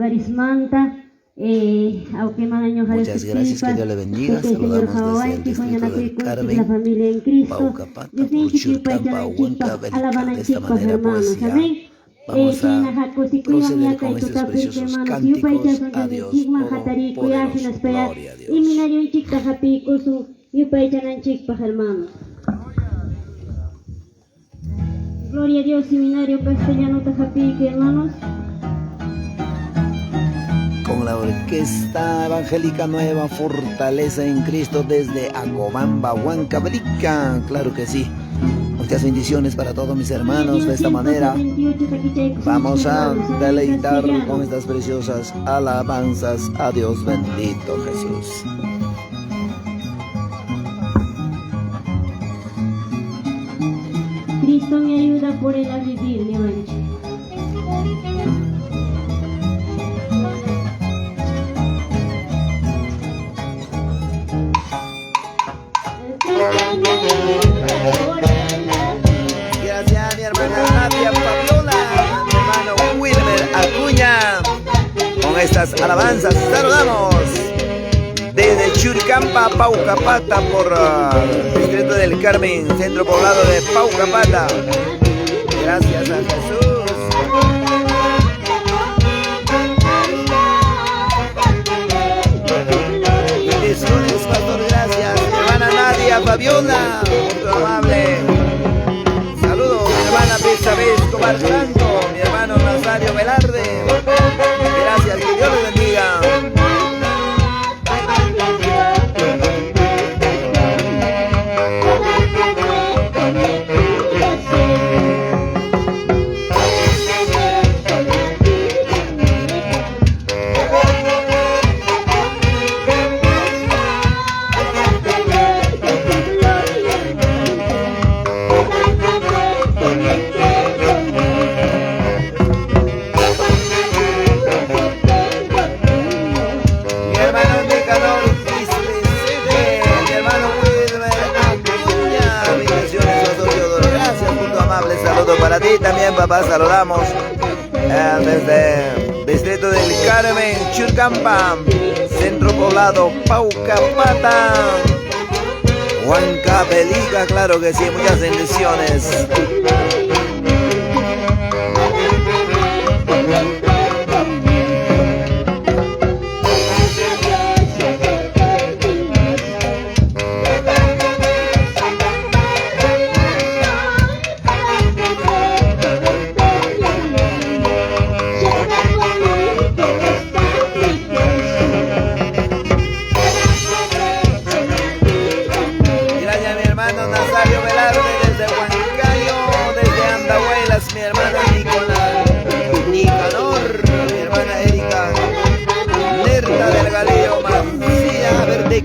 Garismanta. Muchas gracias, que Dios le bendiga. Saludamos desde el distrito del Carmen, la familia en Cristo. Paucapata, Uchucampa, Huanca, Belica. De esta manera pues ya vamos a proceder con estos preciosos cánticos a Dios Todopoderoso. Gloria a Dios. Gloria a Dios, seminario castellano Tajapique, hermanos. Con la Orquesta Evangélica Nueva Fortaleza en Cristo desde Acobamba, Huancavelica. Claro que sí. Muchas bendiciones para todos mis hermanos. De esta manera vamos a deleitar con estas preciosas alabanzas a Dios bendito Jesús. Cristo me ayuda por él a vivir, mi mancha. Gracias mi hermana Nadia Fabiola, mi hermano Wilmer Acuña. Con estas alabanzas saludamos desde Churicampa, Paucapata, por distrito del Carmen, centro poblado de Paucapata. Gracias a Jesús. Bendiciones, pastor, gracias. Mi hermana Nadia Fabiola, muy amable. Saludos, mi hermana Isabel Escobar Blanco, mi hermano Nazario Velarde. Gracias, que Dios les bendiga. Para ti también, papá, saludamos desde distrito del Carmen, Churcampa, centro poblado Paucapata, Huancavelica, claro que sí, muchas bendiciones.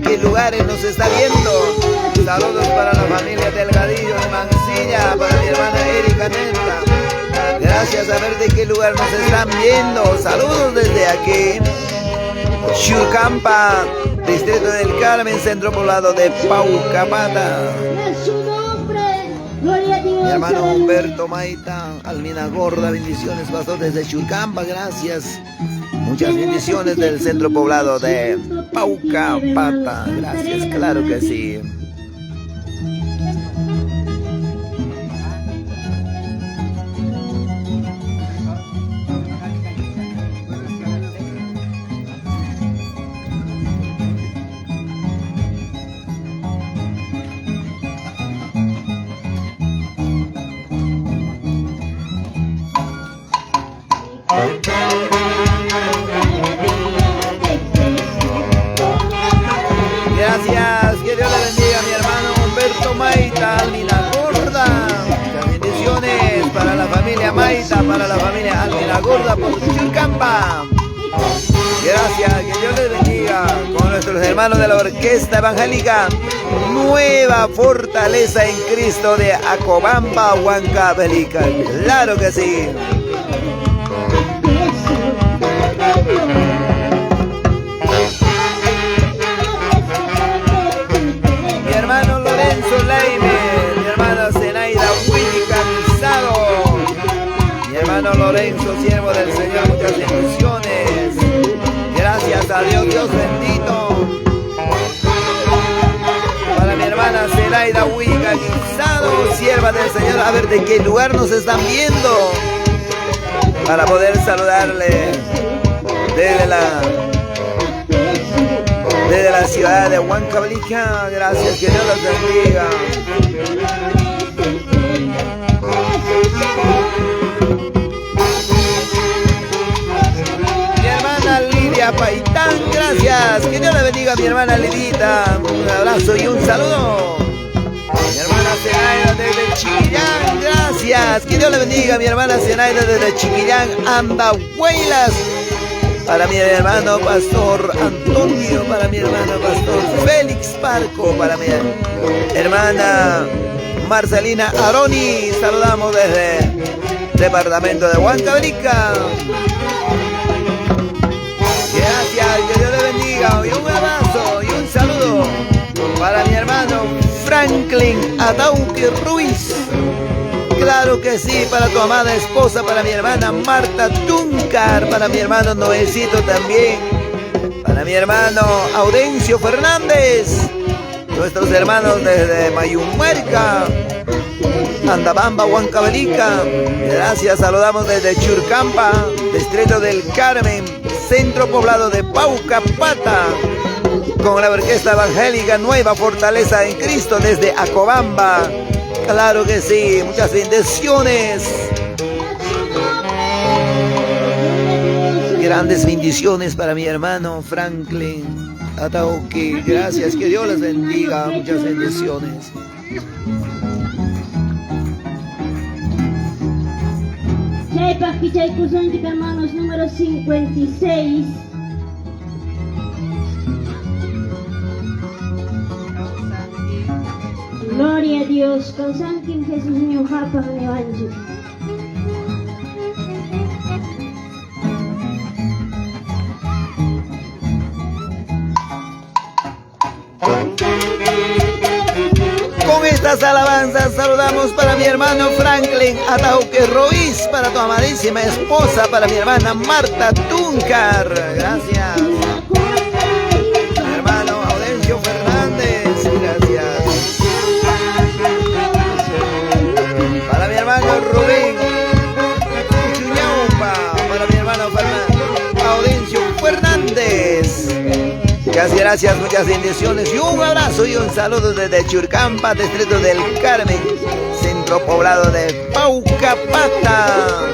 ¿Qué lugares nos está viendo? Saludos para la familia Delgadillo de Mancilla, para mi hermana Erika Neta. Gracias, a ver de qué lugar nos están viendo. Saludos desde aquí, Churcampa, distrito del Carmen, centro poblado de Paucapata. Mi hermano Humberto Maita, Almina Gorda, bendiciones, pastor, desde Churcampa, gracias. Muchas bendiciones del centro poblado de Paucapata. Gracias, claro que sí. Gracias, que Dios le bendiga, mi hermano Humberto Maita, Almina Gorda. Muchas bendiciones para la familia Maita, para la familia Almina Gorda por Churcampa. Gracias, que Dios les bendiga. Con nuestros hermanos de la Orquesta Evangélica Nueva Fortaleza en Cristo de Acobamba, Huancavelica. Claro que sí. Mi hermano Lorenzo Leimer, mi hermana Zenaida Willy Cansado, mi hermano Lorenzo, siervo del Señor, muchas bendiciones. a ver de qué lugar nos están viendo, para poder saludarle desde la ciudad de Huancavelica. Gracias, que Dios los bendiga. Mi hermana Lidia Paitán, gracias, que Dios le bendiga a mi hermana Lidita. Un abrazo y un saludo. Mi hermana Zenaida desde Chiquillán, gracias, que Dios le bendiga a mi hermana Zenaida desde Chiquillán, Andahuaylas. Para mi hermano Pastor Antonio, para mi hermano Pastor Félix Parco, para mi hermana Marcelina Aroni, saludamos desde el departamento de Huancavelica. Gracias, que Dios le bendiga, y un abrazo y un saludo para mi hermano Franklin Adauque Ruiz. Claro que sí, para tu amada esposa, para mi hermana Marta Tuncar, para mi hermano Noecito también, para mi hermano Audencio Fernández, nuestros hermanos desde Mayumuerca, Andabamba, Huancavelica. Gracias, saludamos desde Churcampa, distrito del Carmen, centro poblado de Paucapata, con la orquesta evangélica Nueva Fortaleza en Cristo desde Acobamba. Claro que sí, muchas bendiciones. Grandes bendiciones para mi hermano Franklin Atauqui. Gracias, que Dios les bendiga. Muchas bendiciones. Hermanos, número 56. Gloria a Dios, con San Kim Jesús Niño Japa Nevanji. Con estas alabanzas saludamos para mi hermano Franklin Atauque Ruiz, para tu amadísima esposa, para mi hermana Marta Tuncar. Gracias. Mi hermano Audencio Fernández, gracias. Para mi hermano Rubén Chuñaupa, para mi hermano Audencio Fernández. Gracias, muchas bendiciones y un abrazo y un saludo desde Churcampa, distrito del Carmen, centro poblado de Paucapata.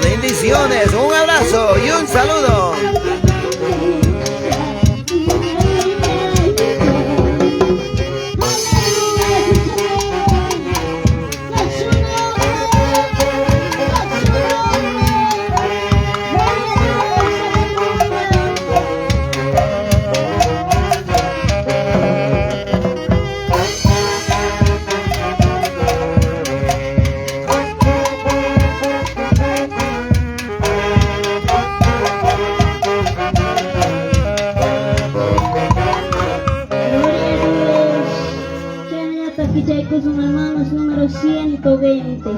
Bendiciones, un abrazo y un saludo. Son hermanos, número 120.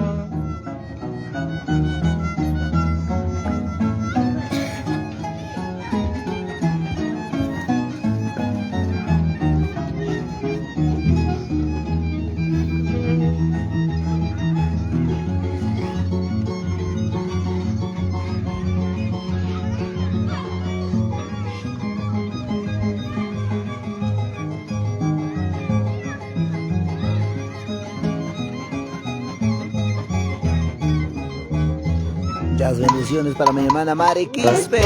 Muchas bendiciones para mi hermana Mari Quispe.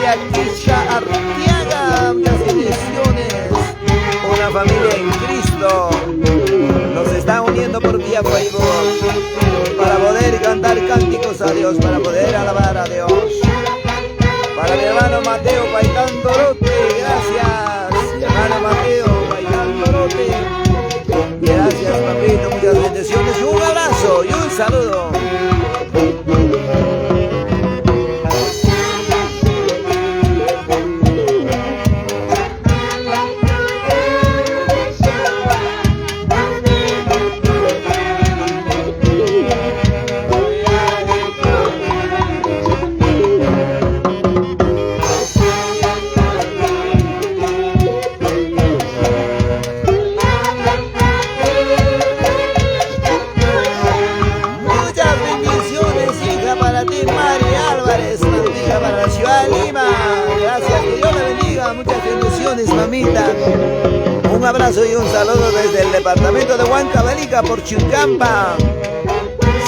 familia Quisha Arteaga, muchas bendiciones. Una familia en Cristo nos está uniendo por vía Facebook para poder cantar cánticos a Dios, para poder alabar a Dios. Para mi hermano Mateo Paitán Dorote, gracias. Mi hermano Mateo Paitán Dorote, gracias papito, muchas bendiciones. Un abrazo y un saludo. Mamita, un abrazo y un saludo desde el departamento de Huancavelica por Chucampa,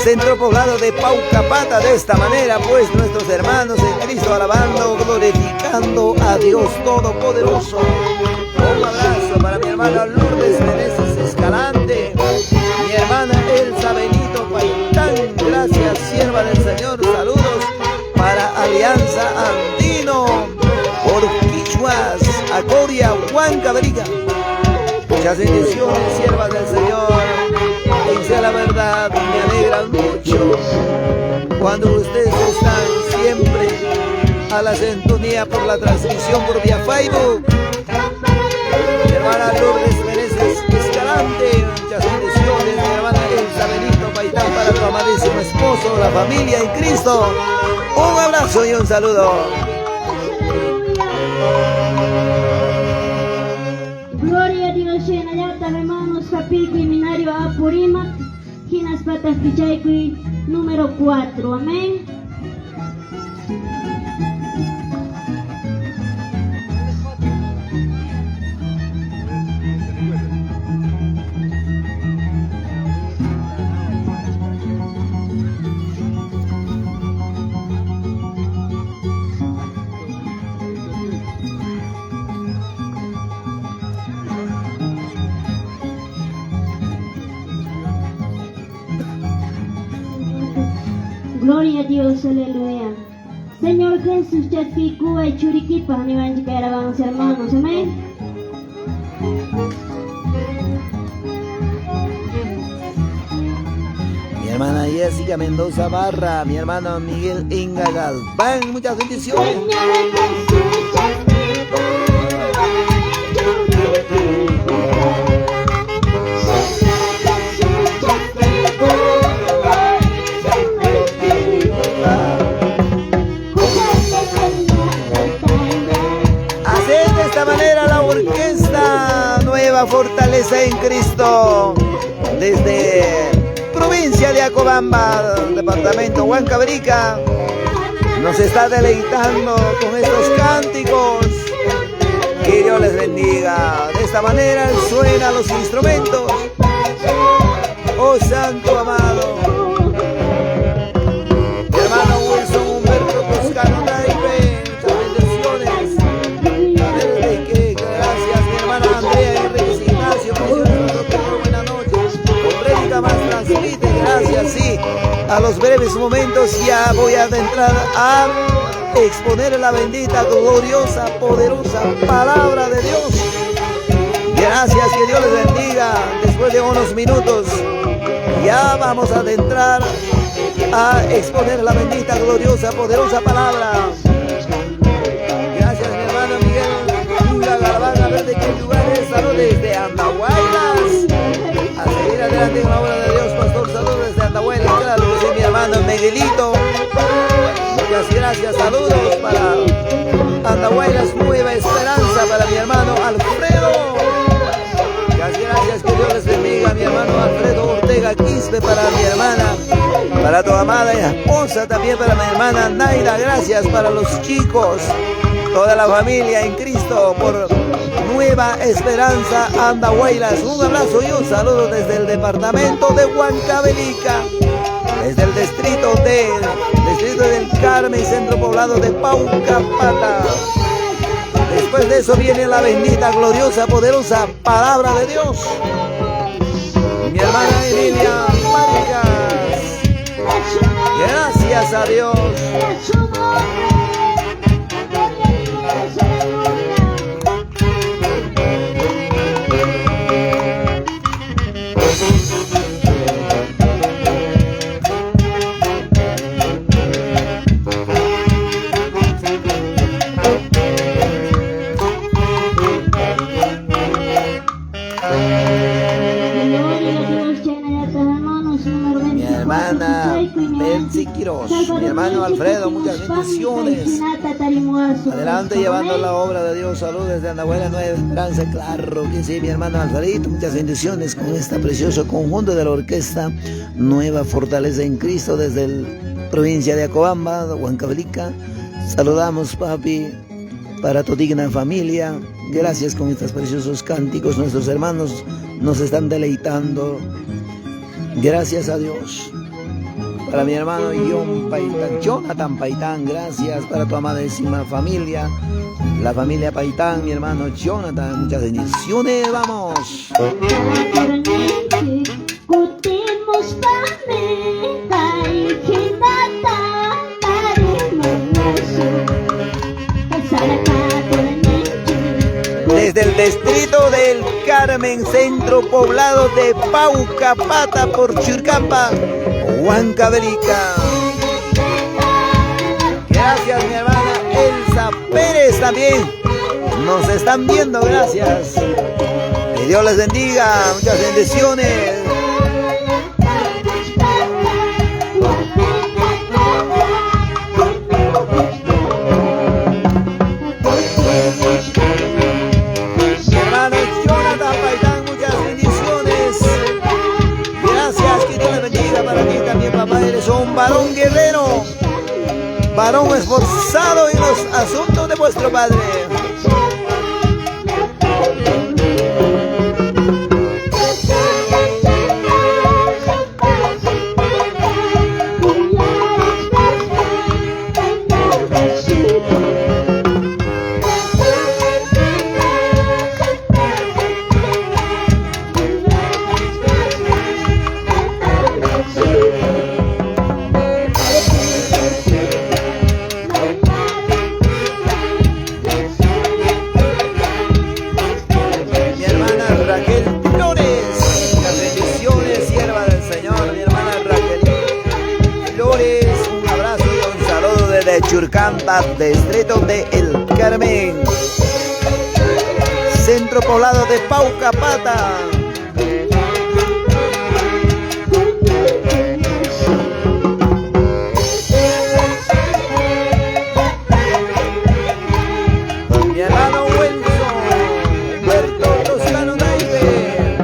centro poblado de Paucapata. De esta manera pues nuestros hermanos en Cristo alabando, glorificando a Dios Todopoderoso. Un abrazo para mi hermana Lourdes Meneses Escalante, mi hermana Elsa Benito Paitán, gracias sierva del Señor. Saludos para Alianza Andino por Quichuas, Acoria, Huancavelica. Muchas bendiciones, siervas del Señor. Dice la verdad, me alegra mucho cuando ustedes están siempre a la sintonía por la transmisión por vía Facebook. Mi hermana Lourdes Meneses Escalante, muchas bendiciones. Mi hermana Elsa Benito Paitán, para tu amadísimo esposo, la familia en Cristo. Un abrazo y un saludo. Gloria a Dios, Shenayata, hermanos, Capico y Minario Apurima, Ginas Patas Pichaiqui, número 4, amén. Gloria a Dios, aleluya. Señor Jesús, Chasqui, Cuba y Churiquipa, ni van a caer avancen, hermanos, amén. Mi hermana Jessica Mendoza Barra, mi hermano Miguel Inga Galván, muchas bendiciones. Fortaleza en Cristo, desde provincia de Acobamba, departamento Huancavelica, nos está deleitando con estos cánticos. Que Dios les bendiga. De esta manera suenan los instrumentos. Oh Santo amado, mi hermano Wilson Humberto Toscano Naipe, muchas bendiciones. Gracias mi hermana Andrea Enrique Ignacio, buenas noches. Con prédica más transmite, gracias, sí. A los breves momentos ya voy a entrar a exponer la bendita, gloriosa, poderosa palabra de Dios. Gracias, que Dios les bendiga. Después de unos minutos ya vamos a adentrar a exponer la bendita, gloriosa, poderosa palabra. Gracias, mi hermano Miguel Galván, a ver de qué lugar es. Saludos desde Andahuaylas. A seguir adelante con la obra de Dios, pastor. Saludos desde Andahuaylas. Claro que sí, mi hermano Miguelito. Muchas gracias, saludos para Andahuaylas, Nueva Esperanza, para mi hermano Alfredo. Muchas gracias, que Dios les bendiga, mi hermano Alfredo Ortega Quispe, para mi hermana, para tu amada esposa, también para mi hermana Naira. Gracias para los chicos, toda la familia en Cristo, por Nueva Esperanza, Andahuaylas. Un abrazo y un saludo desde el departamento de Huancavelica. desde el distrito del Carmen, centro poblado de Paucapata. Después de eso viene la bendita, gloriosa, poderosa palabra de Dios. Mi hermana Emilia Vargas, gracias a Dios. Mi hermana Betsy Quiroz, mi hermano Alfredo, muchas bendiciones. Adelante llevando la obra de Dios. Salud desde Andahuela, Nueva Esperanza. Claro que sí, mi hermano Alfredito, muchas bendiciones con este precioso conjunto de la orquesta Nueva Fortaleza en Cristo desde la provincia de Acobamba, Huancavelica. Saludamos, papi, para tu digna familia. Gracias con estos preciosos cánticos. Nuestros hermanos nos están deleitando. Gracias a Dios. Para mi hermano Jonathan Paitán, gracias. Para tu amadísima familia, la familia Paitán, mi hermano Jonathan, muchas bendiciones. Vamos. Desde el distrito del Carmen, centro poblado de Paucapata por Churcampa, Huancavelica. Gracias, mi hermana Elsa Pérez también. Nos están viendo, gracias. Que Dios les bendiga, muchas bendiciones. Eres un varón guerrero, varón esforzado en los asuntos de vuestro Padre. Churcampa, distrito de El Carmen, centro poblado de Paucapata. Mi hermano Wilson, Humberto Toscano Naive.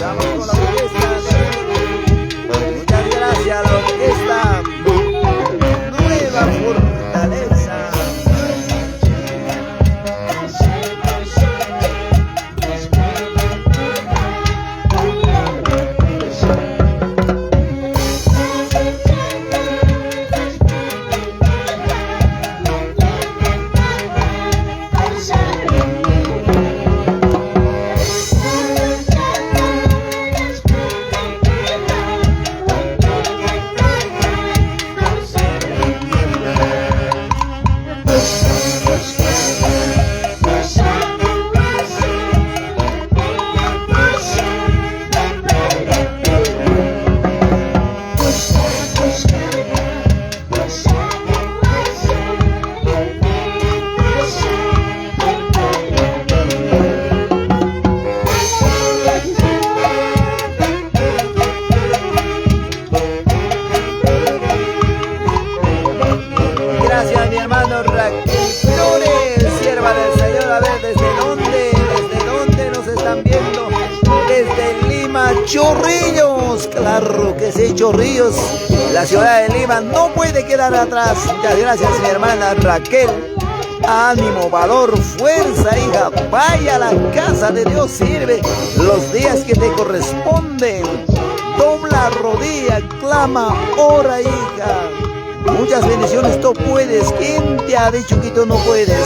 Vamos con la orquesta. Muchas gracias a la orquesta Nueva Fortaleza. Chorrillos, claro que sí, Chorrillos, la ciudad de Lima no puede quedar atrás. Muchas gracias, mi hermana Raquel. Ánimo, valor, fuerza, hija. Vaya a la casa de Dios, sirve los días que te corresponden. dobla rodilla, clama, ora, hija. Muchas bendiciones, tú puedes. ¿Quién te ha dicho que tú no puedes?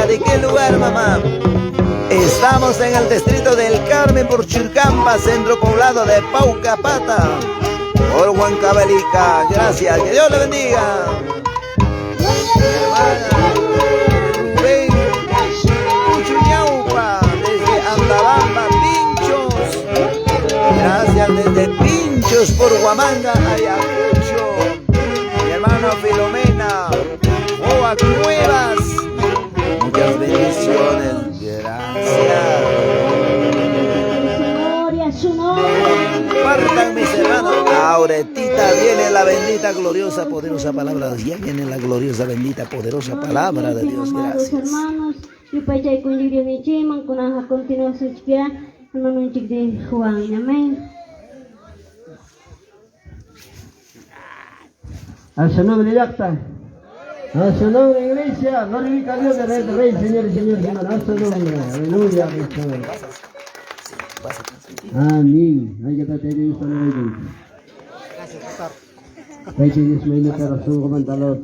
¿De qué lugar, mamá? Estamos en el distrito del Carmen por Chilcampa, centro poblado de Paucapata, por Huancavelica. Gracias, que Dios le bendiga. Hermana Rubén Chuñaupa, desde Andabamba, Pinchos. Gracias, desde Pinchos por Huamanga, Ayacucho. Mi hermana Filomena Oac Nuevas. Muchas bendiciones, gracias. Gloria a su nombre. Compartan, mis hermanos. Ahorita viene la bendita, gloriosa, poderosa palabra. Ya viene la gloriosa, bendita, poderosa palabra de Dios. Gracias. Hermanos, y para que con Dios me llaman, con la continuación hermano chico de Juan. Amén. A su nombre, Yacta. A su nombre, iglesia, glorifica a Dios de Rey, Señor y Señor, hermano, a su nombre, aleluya, amén. Hay que tratar de usar la ley. Hay que disminuir la razón como tal,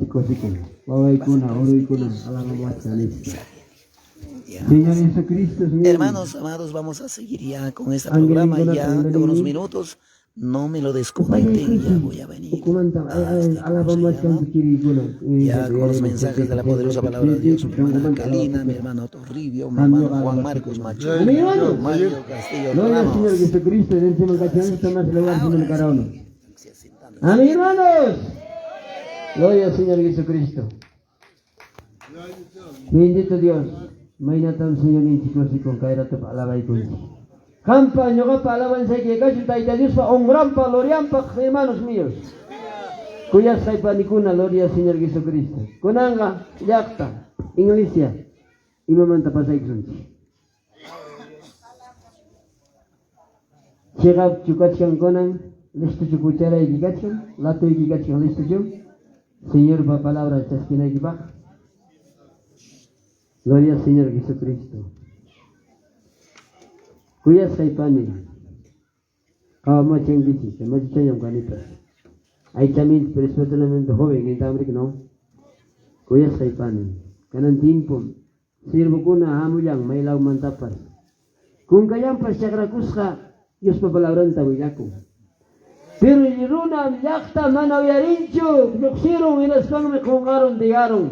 Señor Jesucristo, hermanos amados, vamos a seguir ya con este programa. Ya en unos minutos. No me lo desconecten, ya voy a venir. Ya con los mensajes de la poderosa palabra de Dios, mi hermana Calina, mi hermano Torribio, mi hermano Juan Marcos Macho, mi hermano Mario Castillo Ramos. Señor Jesucristo, amén, hermanos. Gloria al Señor Jesucristo. Bendito Dios. Mainatam Señor Ninchikosi con Kairata Alaba y Kunchi. Campa, ñoga pa alabanza que cacho taita Dios pa honrampa, gloriampa, hermanos míos. Cuyas saipa nikuna, gloria Señor Jesucristo. Kunanga, yakta, iglesia, y me manta pasay kunchi. Llega chukachan konan, listo chukuchara y gigachan, lato y gigachan listo yo. Señor pa palabra chasquina y baja. Gloria al Señor Jesucristo. Kuya saipani, kawama chengichi, se machi chayam kanita. Ay chamin prespetualmente joven en Tamric no. Kuya saipani, kanan timpom, sirvo kuna hamuyang may lau mantapas. Kung kayang pasyakrakusha, Dios pa palabranta wiyaku. Pero yiruna yakta manawiarincho, yoksirong inaspang me kongaron digaron.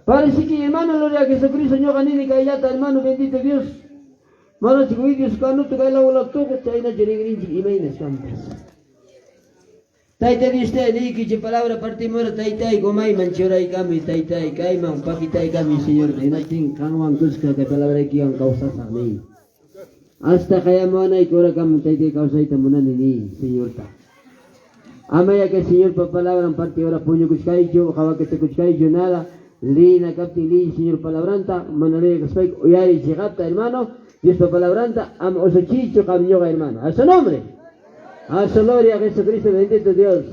Parece que hermano gloria a Jesucristo, Señor kanini kayata hermano bendito Dios. Mano chico Dios kanu tu kay lawo toko chayna jiringrin chi imayna santas. Taita Dios te di que palabra partimora taitai gomay manchoray kami taitai kaimang pakitay kami Señor de nating kangwang kuska que palabra que ang causa sa amin. Hasta kaya mo na ikura kami taitai causa itamunan ni Señor ta. Amaya que Señor pa palabra ang partiora puño kuskaijo kawakete kuskaijo nada. Lina capti li Señor palabranta manale kaspay uyari chigapta hermano. Dios pa palabranta am osochicho camioga hermano. A su nombre. A su gloria a Jesucristo bendito Dios.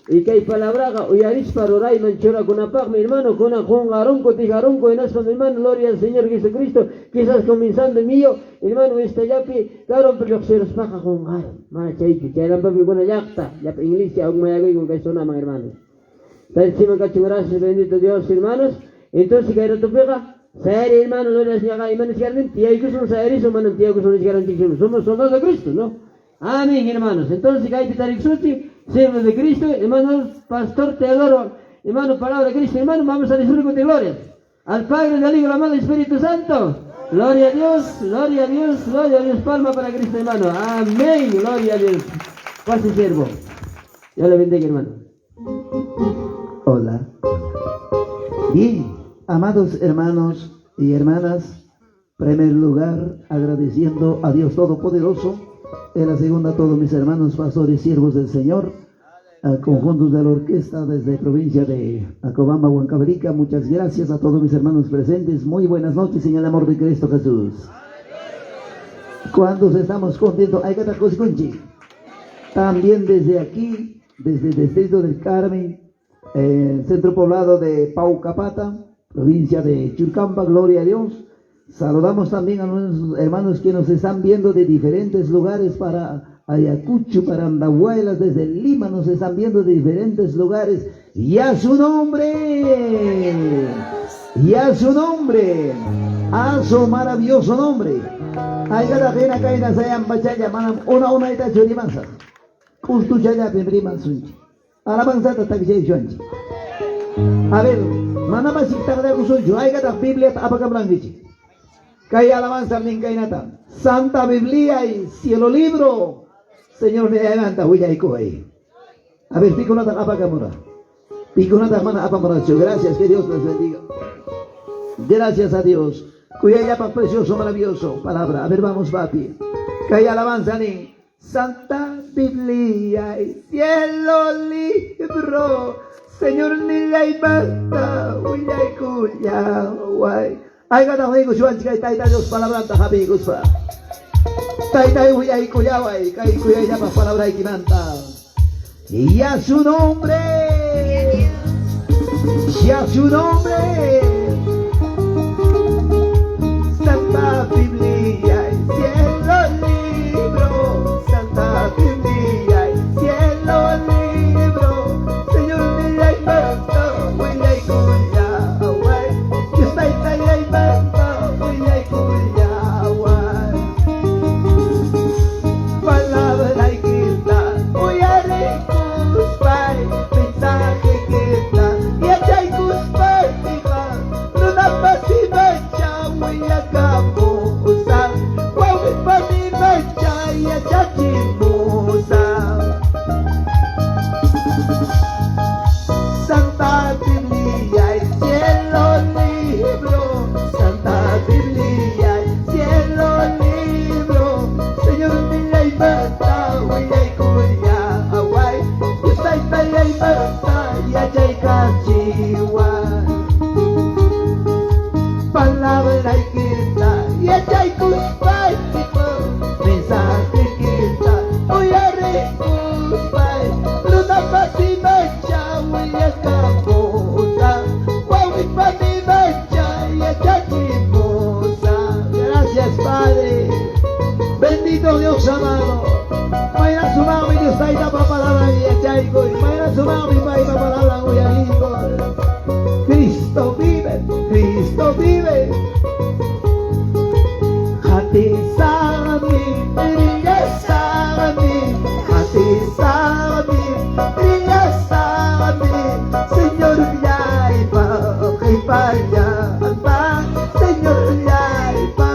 Y que hay palabra uyaris paroray manchura kunapak mi hermano kuna jungarunco tijarunco en eso mi hermano gloria al Señor Jesucristo. Quizás comenzando mío hermano este yapi claro pero se los paja jungar. Mana chaicho chairan papi kuna yakta yap iglesia aún me hago con que sonama hermano. Tal encima gracias bendito Dios hermanos. Entonces que era tu pega. Sayari hermano, no les llega hermanos que arden, tía y que son sayari, son manos tía que son garantizados. Somos soldados de Cristo, ¿no? Amén, hermanos. Entonces que hay que estar exusti, siervos de Cristo, hermanos, pastor Teodoro, hermano, palabra de Cristo, hermano, vamos a disfrutar de gloria. Al Padre, al Hijo, al Amado Espíritu Santo. Gloria a Dios, gloria a Dios, gloria a Dios. Palma para Cristo, hermano. Amén, gloria a Dios. Pase siervo. Dios le bendiga, hermano. Hola. Bien. Amados hermanos y hermanas, en primer lugar agradeciendo a Dios Todopoderoso, en la segunda a todos mis hermanos pastores siervos del Señor, al conjunto de la orquesta desde provincia de Acobamba, Huancavelica. Muchas gracias a todos mis hermanos presentes. Muy buenas noches en el amor de Cristo Jesús. ¿Cuántos estamos contentos? Hay que estar conchi. También desde aquí, desde el distrito del Carmen, centro poblado de Paucapata, provincia de Churcampa, gloria a Dios. Saludamos también a nuestros hermanos que nos están viendo de diferentes lugares para Ayacucho, para Andahuaylas, desde Lima nos están viendo de diferentes lugares. Y a su nombre, y a su nombre, a su maravilloso nombre. Hay cada pena caída sayan bachaya manam una ita churimansa. Kustu chaya primrima sunchi. Alabanza hasta que chuanchi. A ver, manama si tarde kusuncho. Hay cada Biblia apagam langichi. Kaya alabanza ninkainata. Santa Biblia y cielo libro. Señor me levanta, huya y coge. A ver, pico nata apagamura. Pico nata mana apamaracho. Gracias, que Dios les bendiga. Gracias a Dios. Cuya ya precioso, maravilloso palabra. A ver, vamos, papi. Kaya alabanza ni. Santa Biblia y cielo libro. Señor ni la ibata. Huya y cuya, guay. Ay, gata huigo chuan chica y taita Dios palabra ta habi guspa. Taita huya y cuya guay. Kay cuya ya palabra y quimanta. Y a su nombre. Y a su nombre. Santa Biblia y cielo libro, Santa Biblia y cielo libro, Señor de la ibata, huya y cuya, guay, que está y la ibata, huya y cuya, guay. Palabra y quita, huya ricos, pai, mensaje quita, y allá y cuspay, hija, no da pasiva. Santa Biblia y cielo libro, Santa Biblia y cielo libro, Señor mi la ibata, huya y cuya, aguay, y está y la ibata, y allá y cachihuay. Palabra y quita, y allá y cuspay, mensaje quita, voy a recuspay, luna pasiva ya, voy a caposa, guau y pasiva ya, y allá chimosa. Gracias, Padre, bendito Dios amado. Mañana su mano, mi Dios, está ahí la palabra, y allá y goy. Mañana su mano, mi Padre, la palabra, voy a lindo. Cristo vive, Cristo vive. Hati sami, ringa sami, hati sami, ringa sami. Señor yaiba, kipaya anta, Señor yaiba,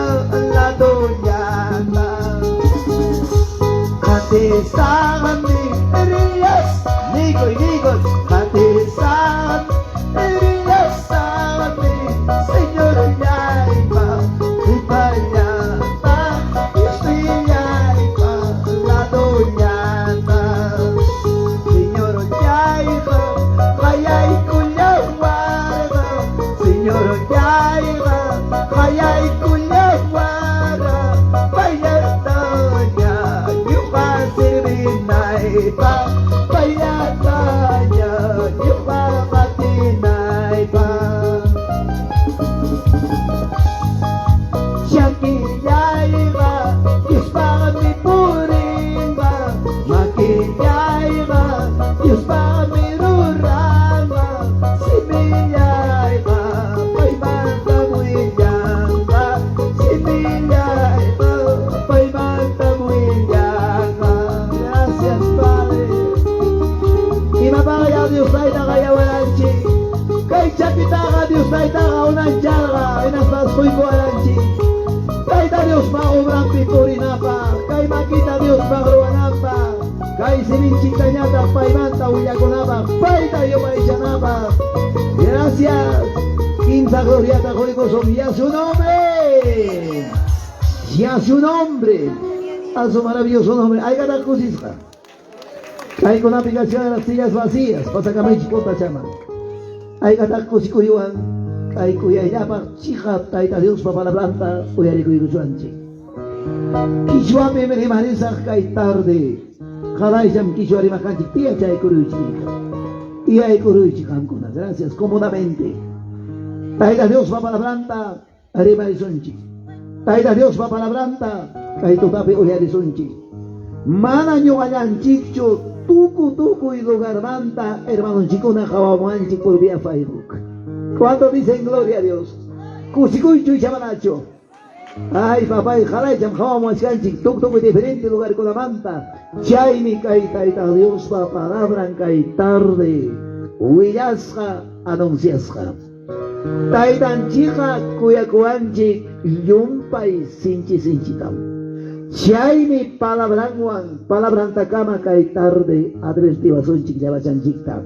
la doñana. Hati sami, ringa, nigo y nigo, hati sami. Señor yaiba, kipaya ta, estoy yaiba, la doñana. Señor yaiba, vaya y cuyaguara. Señor yaiba, vaya y cuyaguara. Vaya doña, yupa sirvinaiba, vaya doña, yupa matinaiba. Shakiyaiba, Dios para mi purimba. Makiyaiba, Dios para mi ruramba. Simiyaiba, pay manta muyanga. Simiyaiba, pay manta muyanga. Gracias, Padre. Y mapagaya Dios taita kaya walanchi. Kay chakitaga Dios taita ka unanchaga. Inastas koy ko walanchi. Kaita Dios maobran piturinapa, kay makita Dios magruanapa, kay sininchita ñata paimanta huyaconapa, paita yo paichanapa. Gracias, quinta gloriata joicoso, y a su nombre, y a su nombre, a su maravilloso nombre. Hay gana cosisca. Hay con aplicación de las sillas vacías, pasacame chipota chama. Hay gataco si cuyuan, hay cuya llama chica, taita Dios para la planta, uyari cuyuanchi. Kishuame me marisa kay tarde. Jalaisham kishuari makanchi, tía chay curuchi. Y hay curuchi kankuna, gracias, cómodamente. Taita Dios va para la planta, arriba de sonchi. Taita Dios va para la planta, kay totape uyari sonchi. Mana ñogayan chicho, tuku y lugar manta, hermano chicuna jawamuanchi por vía Facebook. Cuando dicen gloria a Dios, cusicuicho y chamanacho. Ay papá, y jalaicham jawamuanchi, tuku diferente lugar con la manta. Chaimi taita Dios va palabra kay tarde, huillasja anunciasja. Taitan chica cuyacuanchi, yumpay sinchitam. Chaimi palabran takama kay tarde advertiva sonchik yabachanchikta.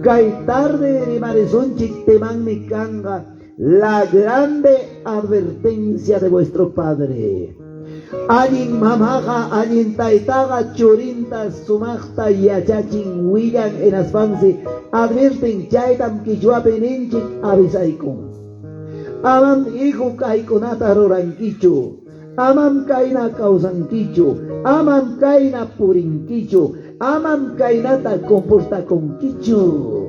Kay tarde rimare sonchik temanmi kanga la grande advertencia de vuestro Padre. Allin mamaja, allin taitaga churinta sumachta yachachin willan en asfansi adverten chaitam kichuapeninchik avisaikum. Aman hijo kaikonata rorankichu. Amam kaina kausankichu, amam kaina purinkichu, amam kainata comporta con kichu.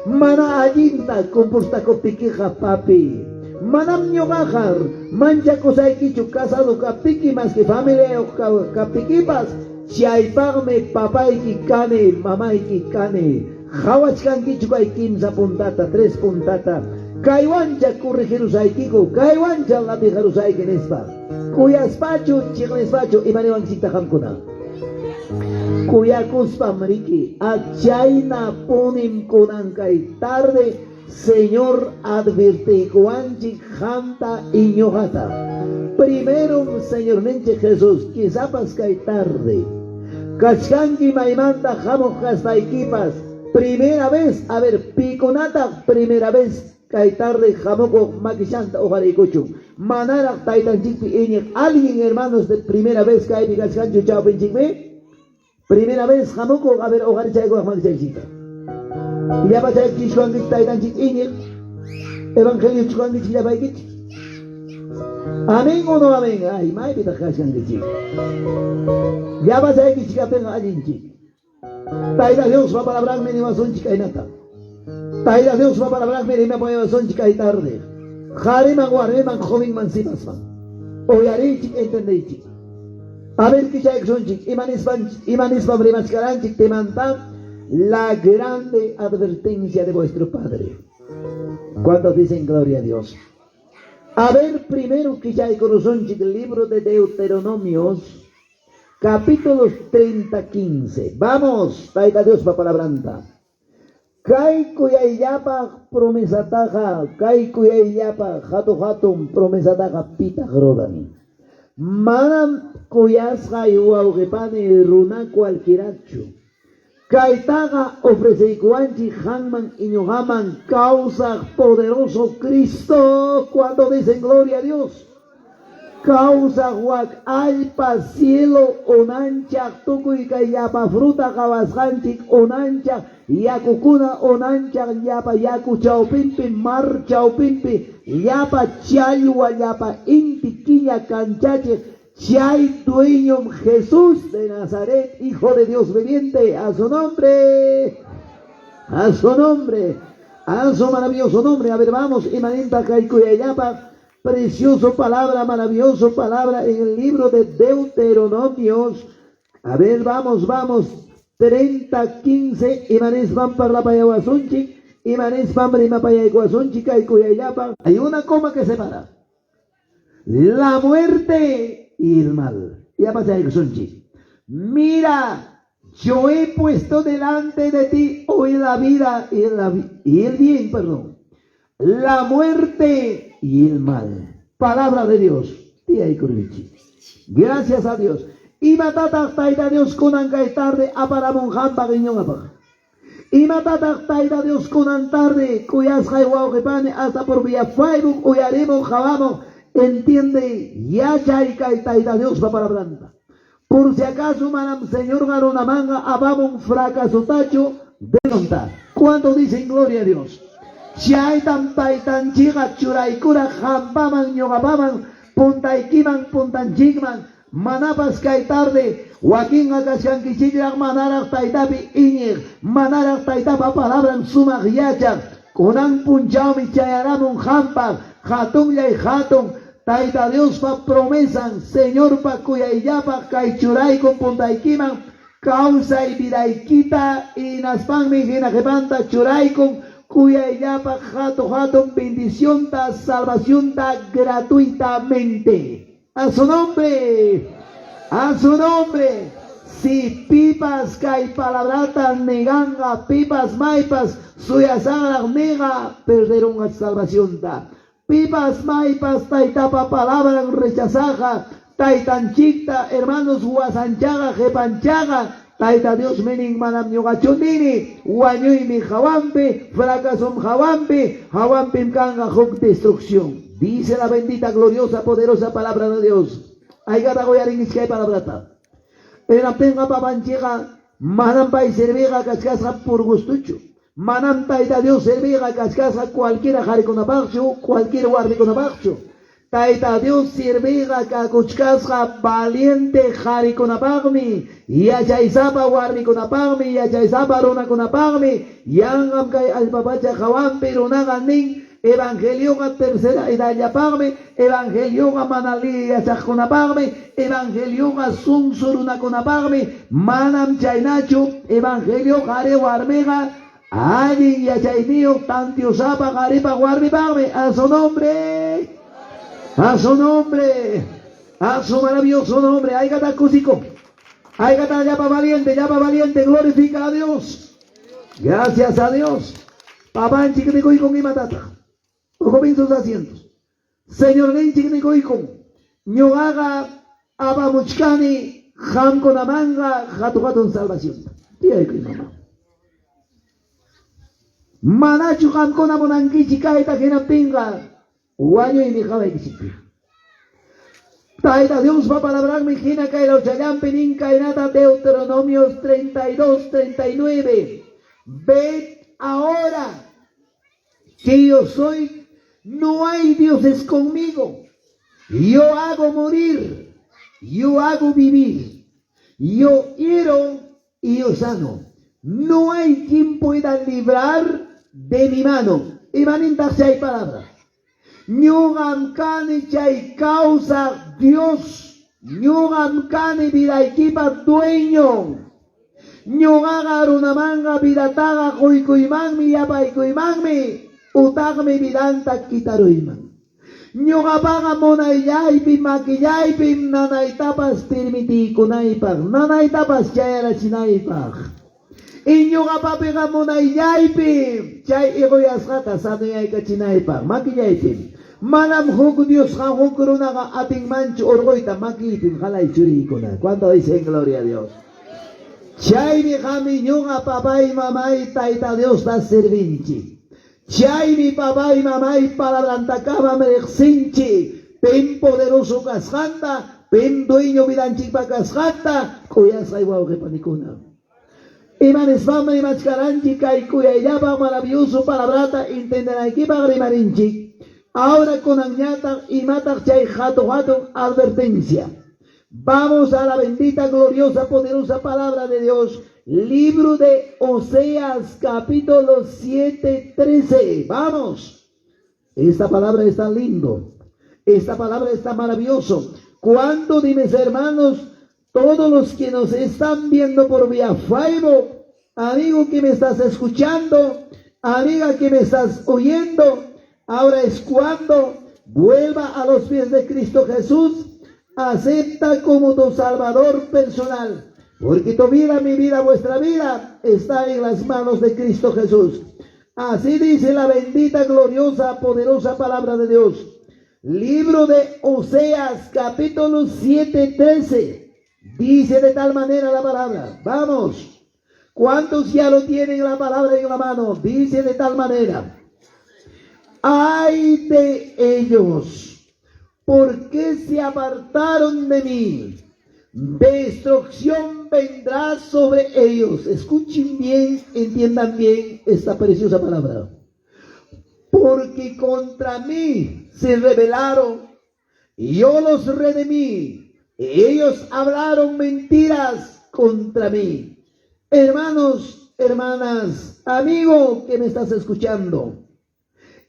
Mana allinta comporta con piquija papi. Manam ñogajar, mancha cosay kichu casado kapiki más que familia o kapikipas. Chiaipagme papay kikane, mamay kikane. Hawachkan kichu kay 15 puntata, 3 puntata. Kaiwancha corregirusaikiku, kaiwancha lapijarusaikin espa. Kuyaspachu, chiknespachu, imanewan sitahamkuna. Kuyakuspa mriki, achaina punim kunan kay tarde, Señor advierte kuanchik janta iñojata. Primero, Señor Menche Jesús, kizapas kay tarde. Kachkanki maimanta jamok hasta equipas. Primera vez, a ver, piconata, primera vez. Kay tarde jamoko makishanta ojalá kuchu. Manara taitan chikpi iñek. Alguien hermanos de primera vez kay pikachkanchu chao pinchikme. Primera vez jamoko a ver ojalá chayko makishanta. Ya pa chay kishkangich taitan chik iñek. Evangelio chikangich ya paikich. Amén o no amén. Ay, may pita kashkangich. Ya pa chay kishkapen alinchik. Taita Dios va para hablar menimasun chikainata. Taita Dios va para hablar, mire, me apoya son chica y tarde. Jariman guarreman, joven mansipasman. Oyari chik entendei chik. A ver que ya son chik. Imanispan brimascaran chik te mantan la grande advertencia de vuestro Padre. Cuando dicen gloria a Dios. A ver primero que ya hay corazón chik, el libro de Deuteronomios, capítulos 30-15. Vamos, Taita Dios va para branta. Kai kuyayapa promesataja, kai kuyayapa hatum promesataja pita grodani. Manam kuyasga iwauqepani runa cualquieracho. Kaitaga ofrece iguanchi hangman iñogaman causa poderoso Cristo cuando dicen gloria a Dios. Causa huac alpa cielo onancha tukuy kayapa fruta kabasjanchik onancha yakukuna onancha yapa yaku chaupimpi mar chaupimpi yapa chaywa yapa inti kiña canchache chay dueño Jesús de Nazaret, Hijo de Dios viviente, a su nombre, a su nombre, a su maravilloso nombre. A ver, vamos, imanenta kaykuyayapa. Precioso palabra, maravilloso palabra en el libro de Deuteronomios. A ver, vamos. 30-15. Imanes van para la payaguasunchi. Imanes van para la payaguasunchi. Hay una coma que separa la muerte y el mal. Ya pasa el sunchi. Mira, yo he puesto delante de ti hoy la vida y el bien, perdón. La muerte y el mal. Palabra de Dios. Tía y Kurvichi. Gracias a Dios. Y matata taita Dios kunan kay tarde aparamon hamba guiñón apag. Y matata taita Dios kunan tarde cuyas jaiwao repane hasta por vía Facebook uyaremo jabamo. Entiende, ya chay kay taita Dios va para planta. Por si acaso, manam, Señor Garunamanga, abamon fracaso tacho, de contar. ¿Cuánto dicen gloria a Dios? Shaitan taitan chiga churaikura jampaman yogapaman puntaikiman puntanchikman manapas kay tarde Joaquín akashankichikrak manarak taitapi iñik manarak taitapa palabran sumak yachak kunan punchawmi chayaramun jampak hatunllay hatun taita Dios pa promesan Señor pa kuyayllapa kay churaykun puntaykiman kausay vidaykita inaspanmi hinakipanta churaykun Cuyayapa jato bendición ta salvación ta gratuitamente. A su nombre, a su nombre. Si pipas kay palabrata neganga, pipas maipas, suyasara nega, perderán la salvación ta. Pipas maipas taitapa palabra rechazaja, taitanchicta, hermanos huasanchaga, jepanchaga, Taita Dios mening manam nyogachundini, wanyui mi jawampe, fracasum jawampe, jawampe kanga hok destrucción. Dice la bendita, gloriosa, poderosa palabra de Dios. Ay gata goyarin iskay palabrata. En aptenga papanchega, manam pai cervega cascasa por gustucho. Manam taita Dios cervega cascasa cualquiera jari con abajo, cualquier guardi con abajo. Taita Dios sirviga kakuchkasqa valiente qharikunapaqmi yachaysapa warmikunapaqmi yachaysapa runakunapaqmi yanqam kay allpapacha hawanpi runaqa nin evangelioqa tercera edadllapaqmi evangelioqa manali yachaqkunapaqmi evangelioqa sunsu runakunapaqmi manam chaynachu evangelio qhari warmiqa allin yachayniyuq tantiusapa qharipa warmipaqmi a su nombre. A su nombre, a su maravilloso nombre. Ay gata cusico, ay gata llapa valiente, glorifica a Dios. Gracias a Dios. Papá en chiquitico y con mi matata. Ojo sus asientos. Señor en chiquitico y con. Ñogaga, abamuchkani, jam con amanga, jatugato en salvación. Tía y mamá. Manachu jam con amonanqui chicaita que no pinga. Guayo y mi java existe. Taita Dios va a palabrar mi jina que los chayam penin kainata Deuteronomios 32, 39. Ved ahora que yo soy, no hay dioses conmigo. Yo hago morir, yo hago vivir, yo hiero y yo sano. No hay quien pueda librar de mi mano. Y van a intarse hay palabras. Ñuqam kani chay causa Dios, ñuqam kani vidaykipa dueño, ñuqaqa runamanga vidataqa quykuymanmi yapaykuymanmi, utaqmi vidanta kitaruyman. Ñuqapaqa munayllaypi makillaypi nanaytapas permitiykunaypaq, nanaytapas chayarachinaypaq. Y ñuqapapiqa munayllaypi chay iquyasqata sanuyaykachinaypaq, makillaypi. Manam huk Dios huk runaqa atinmanchu urquyta makiypim qalay churiykuna. ¿Cuánto dicen gloria a Dios? Chaymi qami ñuqa papay mamay tayta Dios ta servinchi. Chaymi papay mamay palabrantakama riqsinchi. Pin poderoso kasqanta, pin dueño vidanchikpa kasqanta, kuyasqay wawqipanikuna. Imanes vamos y machcaranchi kay kuyayllapa maravilloso palabrata intendenaykipaq rimarinchik. Ahora con añata y mata chay jato advertencia. Vamos a la bendita, gloriosa, poderosa palabra de Dios. Libro de Oseas, capítulo 7, 13. Vamos. Esta palabra está lindo. Esta palabra está maravilloso. ¿Cuánto, dimes hermanos, todos los que nos están viendo por vía Facebook, amigo que me estás escuchando, amiga que me estás oyendo, ahora es cuando vuelva a los pies de Cristo Jesús, acepta como tu Salvador personal, porque tu vida, mi vida, vuestra vida está en las manos de Cristo Jesús. Así dice la bendita, gloriosa, poderosa palabra de Dios. Libro de Oseas, capítulo 7, 13. Dice de tal manera la palabra. Vamos. ¿Cuántos ya lo tienen la palabra en la mano? Dice de tal manera. Ay de ellos, ¿por qué se apartaron de mí? destrucción vendrá sobre ellos. Escuchen bien, entiendan bien esta preciosa palabra. Porque contra mí se rebelaron y yo los redimí. Y ellos hablaron mentiras contra mí. Hermanos, hermanas, amigo que me estás escuchando,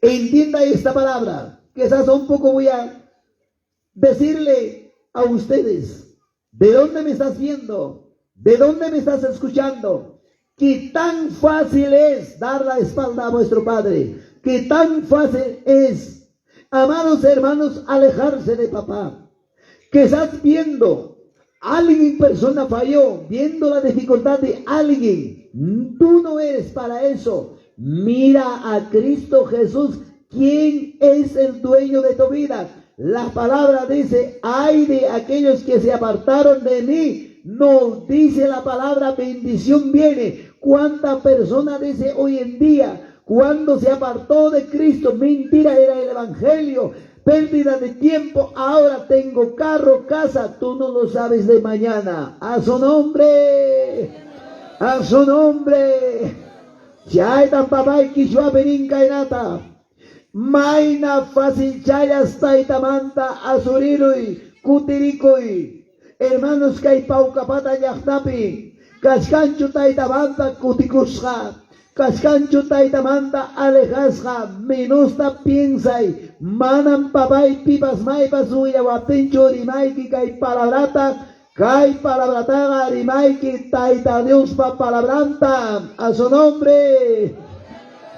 entienda esta palabra. Quizás un poco voy a decirle a ustedes, ¿de dónde me estás viendo? ¿De dónde me estás escuchando? ¿Qué tan fácil es dar la espalda a vuestro Padre? ¿Qué tan fácil es, amados hermanos, alejarse de papá? Que estás viendo, alguien, persona falló, viendo la dificultad de alguien. Tú no eres para eso. Mira a Cristo Jesús, quien es el dueño de tu vida. La palabra dice, ay de aquellos que se apartaron de mí. No dice la palabra, bendición viene. ¿Cuánta persona dice hoy en día, cuando se apartó de Cristo, mentira era el evangelio, pérdida de tiempo, ahora tengo carro, casa, tú no lo sabes de mañana? A su nombre, a su nombre. Chay tan papay kishwa benin kainata. Maina fácil chayas taitamanta azurirui, kutirikui. Hermanos kay paukapata yahtapi. Kaskanchu taitamanta kutikusha. Kaskanchu taitamanta alejasja. Minusta piensay. Manan papay pipas maipas uya watincho rimaiki kay palabrata. Kay palabrata rimaiki taita Dios pa palabranta. A su nombre.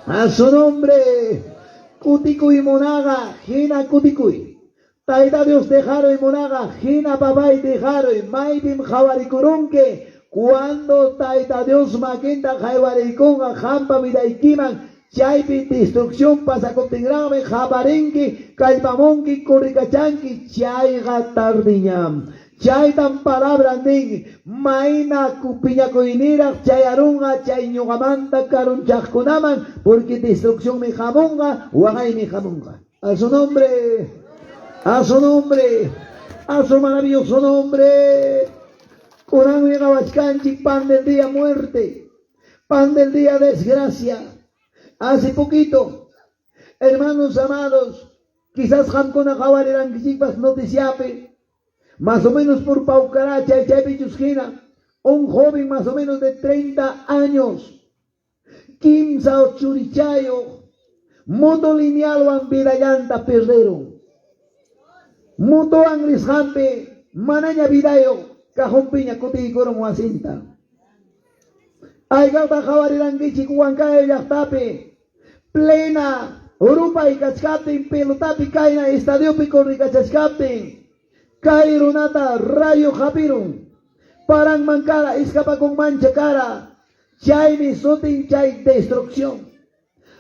A su nombre. Kutikui monaga, hina kutikui. Taita Dios dejaro y monaga, hina babay dejaro y maibim jawarikurunke. Cuando taita Dios maquinta jawarikunga, jampa midaikiman, chaypi destrucción pasa contigrame, jabarenki, kaipamonki, kurikachanki, chayga tardiñam. Chay tan palabra ning, maina kupiña coinira, chayarunga, chayñugamanta, karunchajkunaman, porque destrucción mi jamonga, wagay mi jamonga. A su nombre, a su nombre, a su maravilloso nombre. Kurang Gawachkanchi, pan del día muerte, pan del día desgracia. Hace poquito, hermanos amados, quizás Jamkona Jawariran Kichipas noticiape. Más o menos por Paucaracha y Chaypichusquina, un joven más o menos de 30 años, Kimsa o Churichayo, moto lineal o Ambidayanta perdieron. Moto Anglisjampe, Manaña Vidayo, Cajón Piña, Coticoron o Acinta. Aigata Javarirangichi, Cuancayo Yachtape, plena, Urupa y Cachcapen, Pelotapi, Caina, Estadio Picor y Cachcapen. Kairunata, rayo japirun, parang mankara, escapa con mancha cara, chay mi sotin chay destrucción.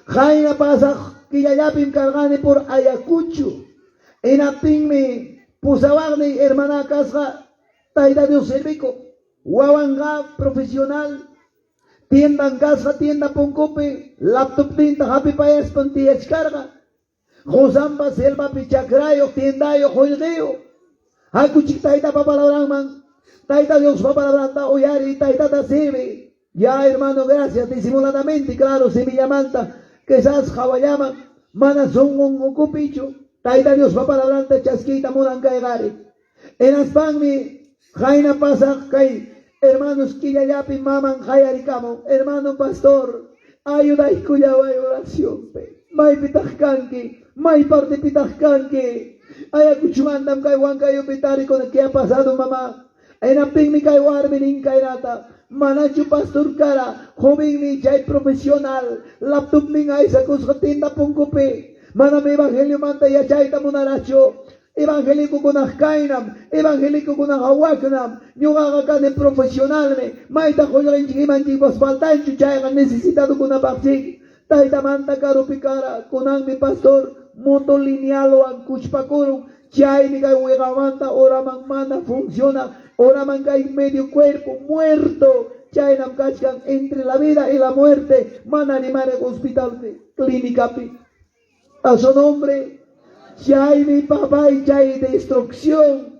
Jaina pasa, quillayapim cargane por Ayacucho, enapin mi pusabarne, hermana casa, taida Dios servico, guawanga profesional, tienda en casa, tienda poncope, laptop tinta, happy payas, panti descarga, josamba, selva, pichacrayo, tiendayo, joyeo. Hakuchik taita papalabran man, taita Dios papalabranta, oyari, taita ta sirve. Ya hermano, gracias, disimuladamente, claro, semillamanta, que esas jawayaman, manas son un cupicho, taita Dios papalabranta, chasquita, moran caegare. En Aspangmi, jaina pasa, kai, hermanos, kiyayapi, maman, jayaricamo, hermano pastor, ayuda y cuya oración, may pitajkanki, may parte pitajkanki. Ayacuchumandam kay wan kayo pitari con que ha pasado mamá. Enaping mi kay warmin kainata. Manachu pastor cara, joven mi chay profesional. Laptop mi ngay sa kuskatinda pungkupi. Manam evangelio manta ya chay tamunaracho. Evangélico con kainam, evangélico con hawaknam. Nyuga ka de profesional me. Maita joyorin chiman chibos faltan chuchay necesitado con apachik. Taita manta karupikara, kunang mi pastor. Moto lineal o ancuchpacoro, chay ni kay huegamanta, ora man manda funciona, ora man kay medio cuerpo muerto, chay nam kachkan entre la vida y la muerte, man animar en hospital clínica pi. A su nombre, chay mi papá y chay destrucción,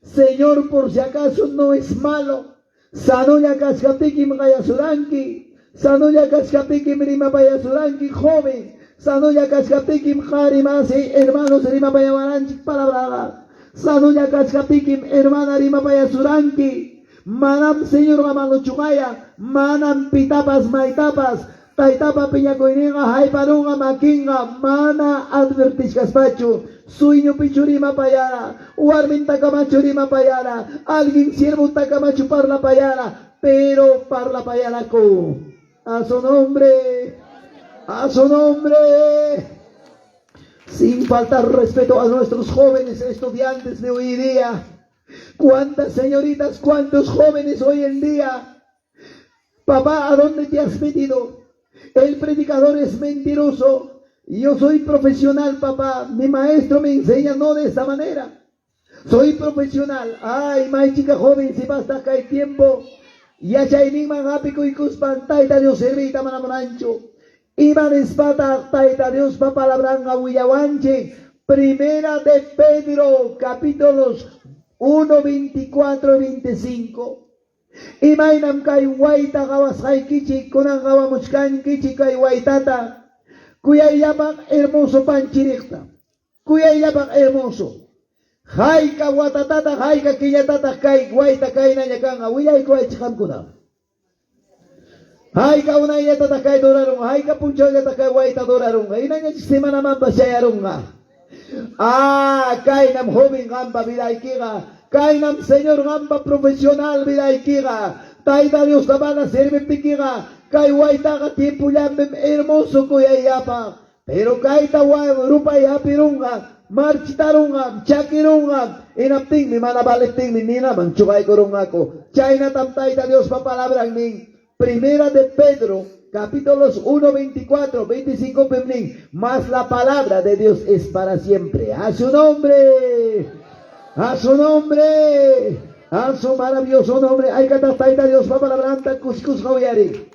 Señor, por si acaso no es malo. Sanoya Kaskapiki Mgayasuranki. Sanoya Kaskapiki Mrimapayasuranki, joven. Sanoya Kaskapiki Mjarimasi, hermanos Rimapayamaranchi, palabra. Sanoya Kaskapiki, hermana Rimapayasuranki. Manam Señor Gamalo Chugaya. Manam Pitapas Maitapas. Taitapa Piñacoininga, Haiparunga, Makinga, Mana Advertis Caspacho, Sueño Pichurima Payara, Warmin Takamachurima Payara, alguien siervo Takamachu parla Payara, pero parla Payara co. A su nombre, a su nombre. Sin faltar respeto a nuestros jóvenes estudiantes de hoy día. ¿Cuántas señoritas, cuántos jóvenes hoy en día? Papá, ¿a dónde te has metido? El predicador es mentiroso. Yo soy profesional, papá. Mi maestro me enseña no de esta manera. Soy profesional. Ay, my chica joven, si basta acá hay tiempo. Ya chaining mangapico y cuspan, taita Dios servita manamonancho. Iban espata, taita Dios papalabranga huillaguanche. Primera de Pedro, capítulos 1, 24 y 25. Imainam kay waita gawas kay kichi kunang gawa muchkan kichi kay waitata kuya yapak hermoso panchirikta kuya yapak hermoso haika watatata haika kiyatata kay waita kay na yakanga wiyay ko ay chikam kuna haika una yatata kay dorarunga haika puncho yatata kay waita dorarunga inanya chisima naman basyayarunga kay nam joven gamba bilay kiga. Kainam Señor gamba profesional vidaikiga. Taita Dios tabana serve pikiga. Kai waitaga tiempo yambem hermoso kuyayapa. Pero kaita wa rupa yapirunga. Marchitarunga. Chakirunga. Inapting mi manabaliting mi nina manchugay korunga ko. Chayna tam taita Dios papalabrang ning. Primera de Pedro. Capítulos 1, 24, 25 pemning. Mas la palabra de Dios es para siempre. A su nombre. A su nombre, a su maravilloso nombre. Hay que taita Dios para la branta, cuscus joyari.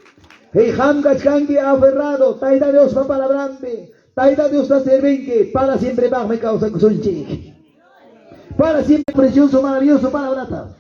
Hey, ham kachkangi aferrado, taita Dios para la brante, taita Dios ta servinque, para siempre bajo me causa kusunchi. Para siempre precioso, maravilloso para la brata.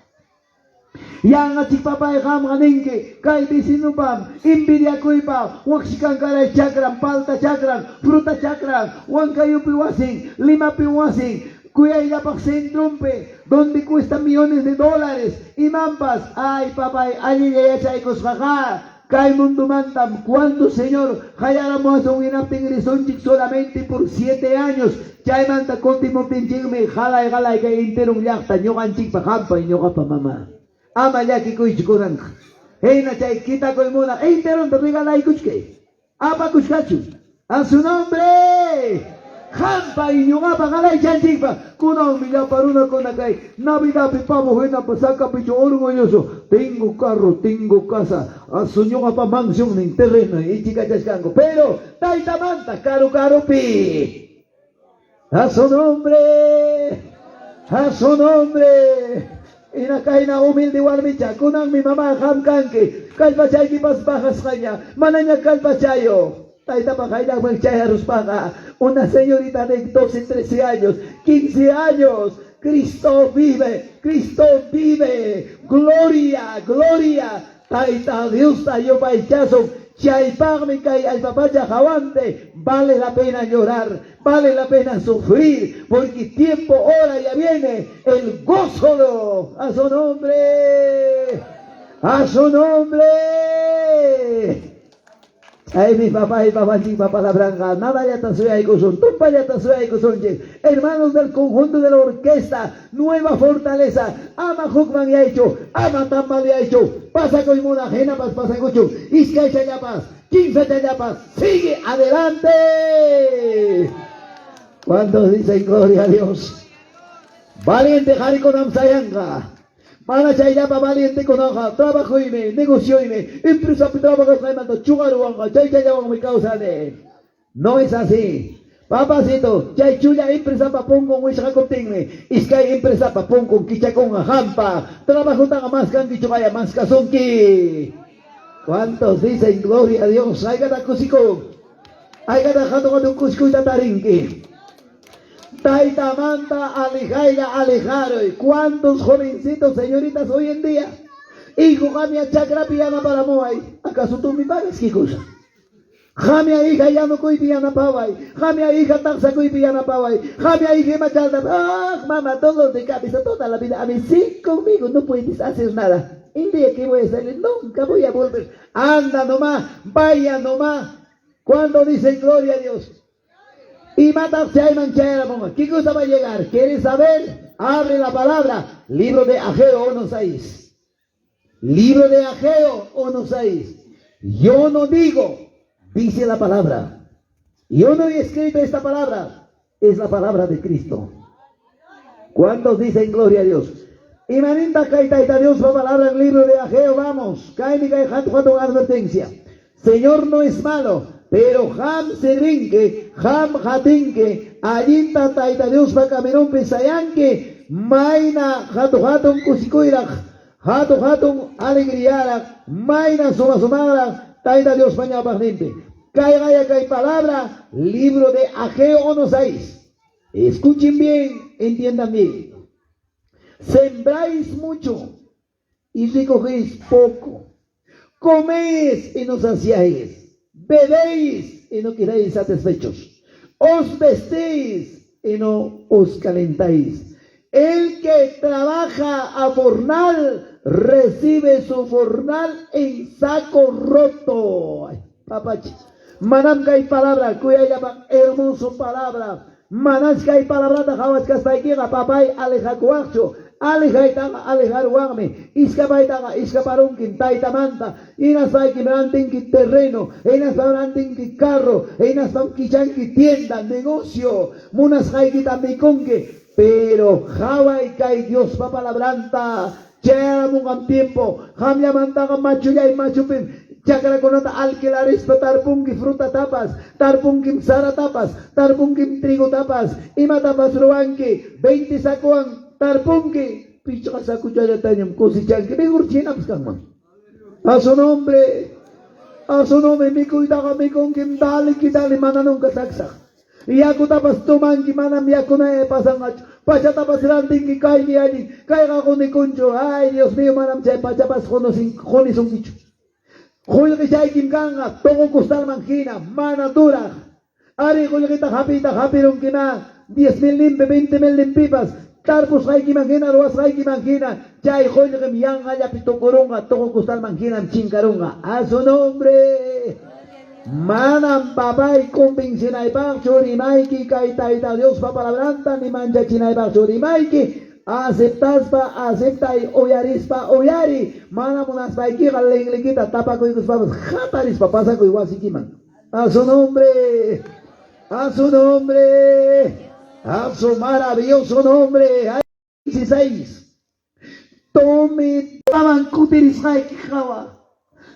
Yang atik papa ham ganenke, kai bisinupam, imbidia kuipa, waksikan karay chakram, palta chakram, fruta chakram, wankayupi wasing, lima piwasing. Cuya y la trumpe, donde cuesta millones de dólares y mampas. Ay, papá, allí ya chaicos jaja. Kai mundo mantam. ¿Cuándo, Señor? Hayáramos a un inaptingrisonchik solamente por 7 años. Chay manta continuo pinchigme, jala y gala y que interun yachta, ñoganchik pa jampa y ñoga pa mamá. Ama ya que kuichikuran. Hey, na chay, quita con mona. Hey, interun te regala y kuchke. Apa kuchkachu. A su nombre. Jampa y ñugapa galay chanchikpa kunang milla paruna konakay Navidad pipamo huena pasaka picho orgulloso tengo carro, tengo casa a su ñugapa mansión en terreno y chica chascango pero taita manta caro caro pi a su nombre inakaina humilde warmicha kunang mi mamá jamkanke kalpachay pas bajas kanya mananya kalpachayo taita pakaya magchay paga. Una señorita de 12, 13 años, 15 años. Cristo vive, gloria, taita Dios tayo paichazo, chaipagme kay al papaya jawante, vale la pena llorar, vale la pena sufrir, porque tiempo, hora ya viene, el gozo, a su nombre. Ay, mi papá y papá la branca, nada ya tasuya y cosón, tumpa ya tasuya y cosón, hermanos del conjunto de la orquesta, Nueva Fortaleza, ama Hukman ya hecho, ama Tambal ya hecho, pasa con una ajena, pasa con chu, Iskay Chayapas, 15 Chayapas, sigue adelante. ¿Cuántos dicen gloria a Dios? Valiente Jarikonam Sayanga. Mana chayapa valiente con hoja, trabajo y negocio y empresa trabajo mando chugaruanga, chayawang mi causa de. No es así. Papacito, chay chuya empresa pa pongo wisha cotinme, iskay empresa pa pongo kichakon jampa, trabajo tan más kan kichukaya más kasonki. ¿Cuántos dicen gloria a Dios? Ay gata kusiko. Ay gata jato con un kusiko tatarinki. Taita manta alejaiga alejaron. ¿Cuántos jovencitos, señoritas, hoy en día? Hijo, jamia chakra piana para moai. ¿Acaso tú me pagas qué cosa? Jamia hija ya no coy piana pawai. Jamia hija taxa coy piana pawai. Jamia hija machalda. Ah, mamá, todos de cabeza toda la vida. A mí sí, conmigo no puedes hacer nada. El día que voy a salir, nunca voy a volver. Anda nomás, vaya nomás. Cuando dicen gloria a Dios. Y mata hay manchera, mamá. ¿Qué cosa va a llegar? ¿Quieres saber? Abre la palabra. Libro de Ageo 1:6. Libro de Ageo 1:6. Yo no digo, dice la palabra. Yo no he escrito esta palabra. Es la palabra de Cristo. ¿Cuántos dicen gloria a Dios? Y maninta caitaita Dios la palabra en el libro de Ageo. Vamos. Caimica y Hathuato advertencia. Señor no es malo, pero Ham Servinque, Ham Hatinque, Ayinta Taita Dios va camerón pesayanque, Maina Hatu Kusikuirach, Hatu Alegriara, Maina Sumara, Taita Dios Paña Pagnente. Caiga que hay palabra, libro de Ageo 1:6. Escuchen bien, entiendan bien. Sembráis mucho y recogéis poco. Coméis y no saciáis. Bebéis y no quedáis satisfechos. Os vestéis y no os calentáis. El que trabaja a fornal recibe su fornal en saco roto. Ay, papachi. Manam que hay palabra, cuya llaman hermoso palabra. Manas que hay palabra de jawas que está aquí, papay alejacuacho. Alejaitanga alejaruangme, iskapaitanga iskaparunkin taitamanta, inasaikimantinki terreno, inasaurantinki carro, inasaunkichanki tienda, negocio, munashaiki tambiconque, pero Hawai kai Dios pa palabranta, cheramungam tiempo, hamyamantaga machuya y machupin. Chakra konata alquilares pa tarpungi fruta tapas, tarpungi sara tapas, tarpungi trigo tapas, ima tapas ruanki, 20 sakuan tarpungi, picha saku jaya tanyam cosichanki, mejor chinapis kangman. A su nombre, mi cuidado mi con quien dale quitale mana nunca saksa. Yaku tapas tumanki manam yakuna pasangacho, pacha tapas rantingi kaini ali, kaiga koni kuncho, ay Dios mío manam chay pacha pas jonisun kicho. Julio chay kim ganga, togo costal manjina, mana dura. Ari julio kita hapirun kina, 10,000 limpe, 20,000 limpipas. Tarpus hay que imagina, ruas hay que imagina. Chay julio que mian haya pito corunga, togo costal manjina, chincarunga. A su nombre. Manam papay convencionay bang chori maiki, kaitaita Dios pa palabranta, ni mancha chinay bang chori maiki. Aceptas pa, aceptai, oyaris pa, oyari. Mana munas pa iki galenglekita, tapa ko ikus papas, jataris pa, pasa ko igual sikiman. A su nombre, a su nombre, a su maravilloso nombre. 16. Tome, taman kutiris haiki jawa.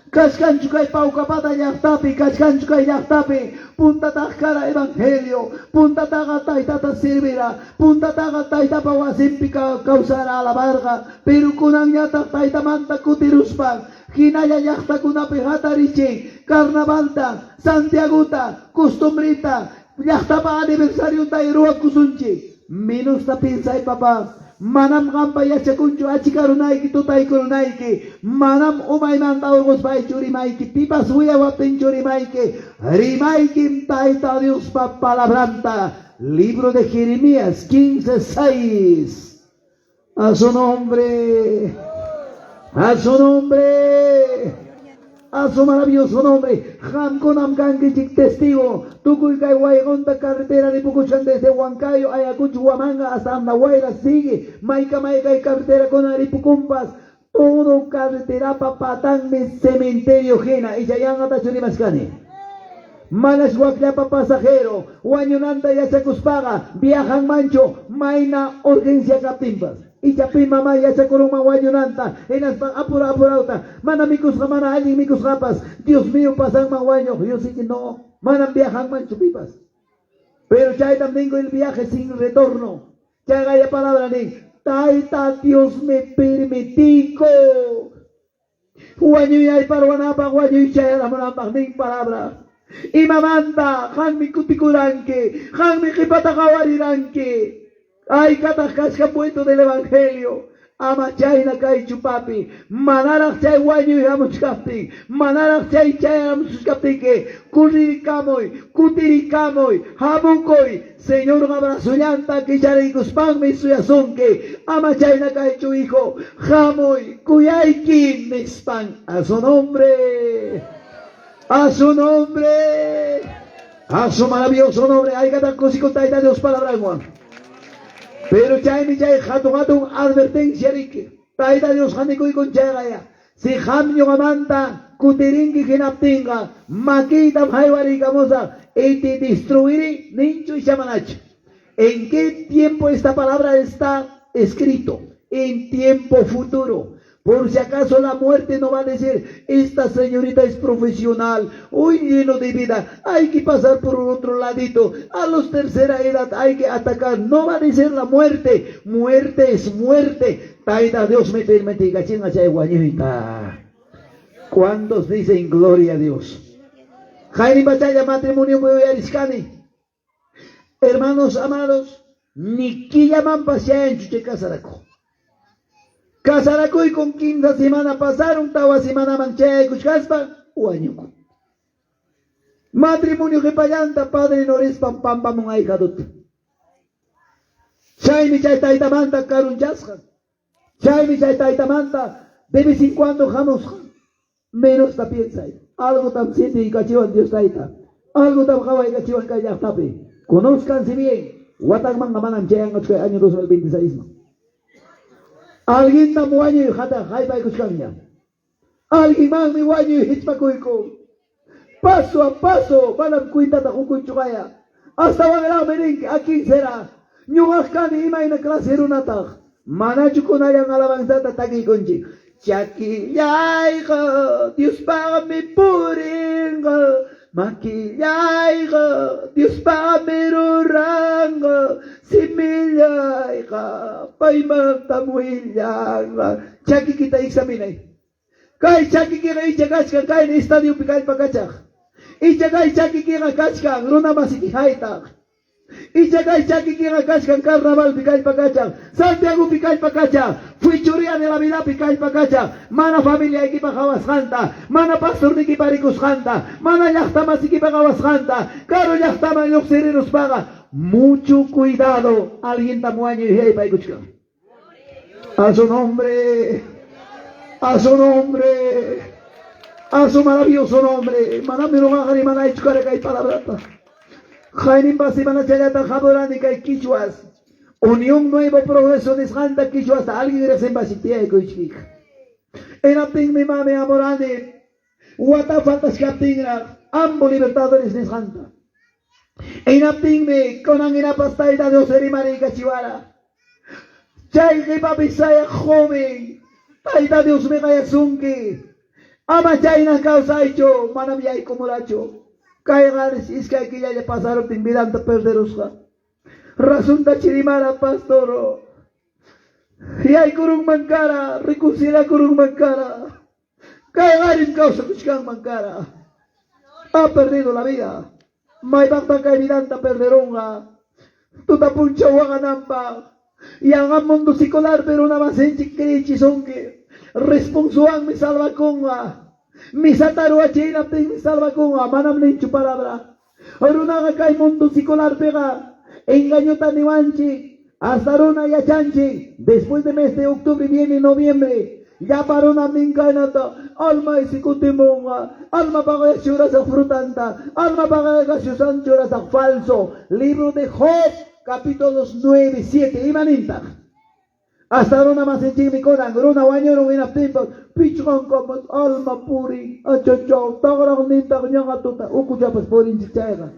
Kashkanchukay paukapata llaqtapi, kashkanchukay llaqtapi, puntataqa evangelio, puntataqa taytata sirvira, puntataqa taytapa wasimpi causara alabarga, pero kunanyataq taytamanta kutiruspa, hinalla llaqtakunapi hatarichi, carnavalta, Santiaguta, costumbrita, llaqtapa aniversario tayruwa kusunchi, minusta pinsay papá. Manam gampa yachakunchu achikarunayki tutaykurunayki manam umaymanta urquspa churimayki pipas huyawaptin churimayki rimayki tayta Dios pa palabranta. Libro de Jeremías 15:6. A su nombre, a su nombre, a su maravilloso nombre. Hankonam Kankichik testigo. Tukuy kay Waigonta carretera de Pucuchan desde Huancayo, Ayacucho, Huamanga hasta Andahuayla sigue. Maika kay carretera con Aripucumpas. Todo carretera papatán cementerio jena. Y Chayan hasta Churimascane. Manas Huaclapa pasajero. Huañonanta Yachakuspaga. Viajan mancho. Maina urgencia capimpas. Y chapi mamá ya se coroma guayonanta, en las apurauta, mana micus mana alguien micus rapas, Dios mío pasan maguayo, yo sí que no, mana viajan manchupipas. Pero ya también el viaje sin retorno, ya gaya palabra ni, taita Dios me permitico. Guayo y hay paruanapa, guayo y chaya la manapa, ni palabra. Imamanta, hanmi kutikuranke, hanmi kipatakawariránke. Ay, katakashka puesto del Evangelio. Ama chayna kay chupapi, manarak chay wañuy hamuchkaptin, manarak chay hamuchkaptinke, kutirikamoy, hamukoy, Señor abrazullanta kicharikuspangmi suyasonke, ama chayna kay chu hijo, jamoy, kuyaykin nispan, a su nombre, a su nombre, a su maravilloso nombre, ay katakusiko taita Dios palabra Juan. Pero chay hatun advertencia rike. Taita Dios haniko y con chaya. Si hamnyo gamanta kutiringi hinaptinga makita bhaiwariga moza y te destruiré nincho y shamanach. ¿En qué tiempo esta palabra está escrito? En tiempo futuro. Por si acaso la muerte no va a decir, esta señorita es profesional, hoy lleno de vida, hay que pasar por otro ladito, a los tercera edad hay que atacar, no va a decir la muerte, muerte es muerte. Taita Dios me permite guañita. ¿Cuántos dicen gloria a Dios? Jaime Batalla matrimonio hermanos amados, ni que llaman pasean chuche casaraco. Casaracoy con 15 semana pasaron, tawa semana manchaya y cuchcaspa, uañuco. Matrimonio que payanta, padre no eres pam pam pam un ahijadot. Chaimi chay taitamanta karun chasja. Chaimi chay taitamanta, de vez en cuando jamos, menos ta piensa. Algo tan siente y cachivan Dios taita. Algo tan java y cachivan kaya tape. Conozcanse bien. Watakman gamanam chayan año 2026. Alguien tam waño y jata jaipa y kuchkanya. Alguien man mi waño y hitpakuiko. Paso a paso van a cuenta ta jukunchukaya. Hasta van a venir a quién será. Ñuhakani ima ina clase runata. Manachu kunayan alabanzata taki konchi. Chakillayga Dios paga mi puringa. Maquillayga Dios paga mi ruranga. Simillayga paimanta muillaga. Chaki kita examinay. Kay chaki kira ichagachka kay na estadio pikay pakachak. Ichagay chaki kira kachka runa masikihaita. Ichagay chaki kira kachka carnaval pikay pakachak. Santiago pikay pakachak. Fuichuria de la vida pikay pakachak. Mana familia equipa jawas janta. Mana pastor ni equipa ricus janta. Mana llachtamas equipa jawas janta. Caro llachtama yoxerinos paga. Mucho cuidado. Alguien tamuaño y hey paikuchka. A su nombre. A su nombre, a su maravilloso nombre, manamiro magari manay chukare kay palabrata. Jainim basi manachayata jaborani kay quichuas. Unión Nuevo Progreso de Santa quichuas. Alguien recién basitia y kuchik. En apting mi mame amorani. Wata faltas captingra. Ambos libertadores de Santa. En apting me conangina pastaita de oserimari cachiwara. Chay que papisaya joven. Taita Dios me kaya sungki. Ama chayna causa hecho, manamiyay kumulacho. Kaya garis iskay kaya le pasaron timbidanta perderosga. Rasunta chirimara pastoro. Yay kurung mankara, rikusila kurung mankara. Kaya garis causa kuchkang mankara. Ha perdido la vida. May bakta kay vidanta perderonga. Tutapuncha waganampa. Yang ang mundo sikular pero namasen chikrichi songe. Responsuang mi salva conga. Mi sataru achina ping mi salva conga. Manam ninchu palabra. Arunaga kay mundo sikular pega. Engaño taniwanchi. Hasta runa ya chanchi. Después de mes de octubre viene noviembre. Ya para una minganata. Alma isikutimonga. Alma paga chura sa frutanta. Alma paga gasyusan chura sa falso. Libro de Job. Capítulos 9, 7, imaninta. Hasta ahora más en Jimmy Conan, Runa Wañoro, Wina Pimpa, Pichon como alma puri, Achocho, Tagra Ninta, Yangatuta, Ukuchapas por Inchichaga.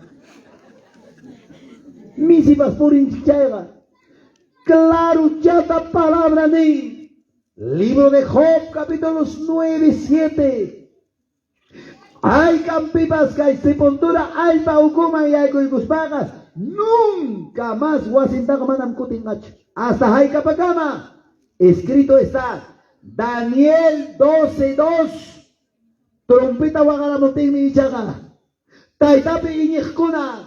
Misipas por Inchichaga. Claro, chata palabra ni. Libro de Job, capítulos 9, 7. Hay campipas, hay sepultura, hay paukuma y hay cuicuspagas. Nunca más Wasintamanam Kutingach. Hasta Haikapakama. Escrito está Daniel 12:2. Trompeta Wagaramotin Michaga. Taitapi iñiqkuna,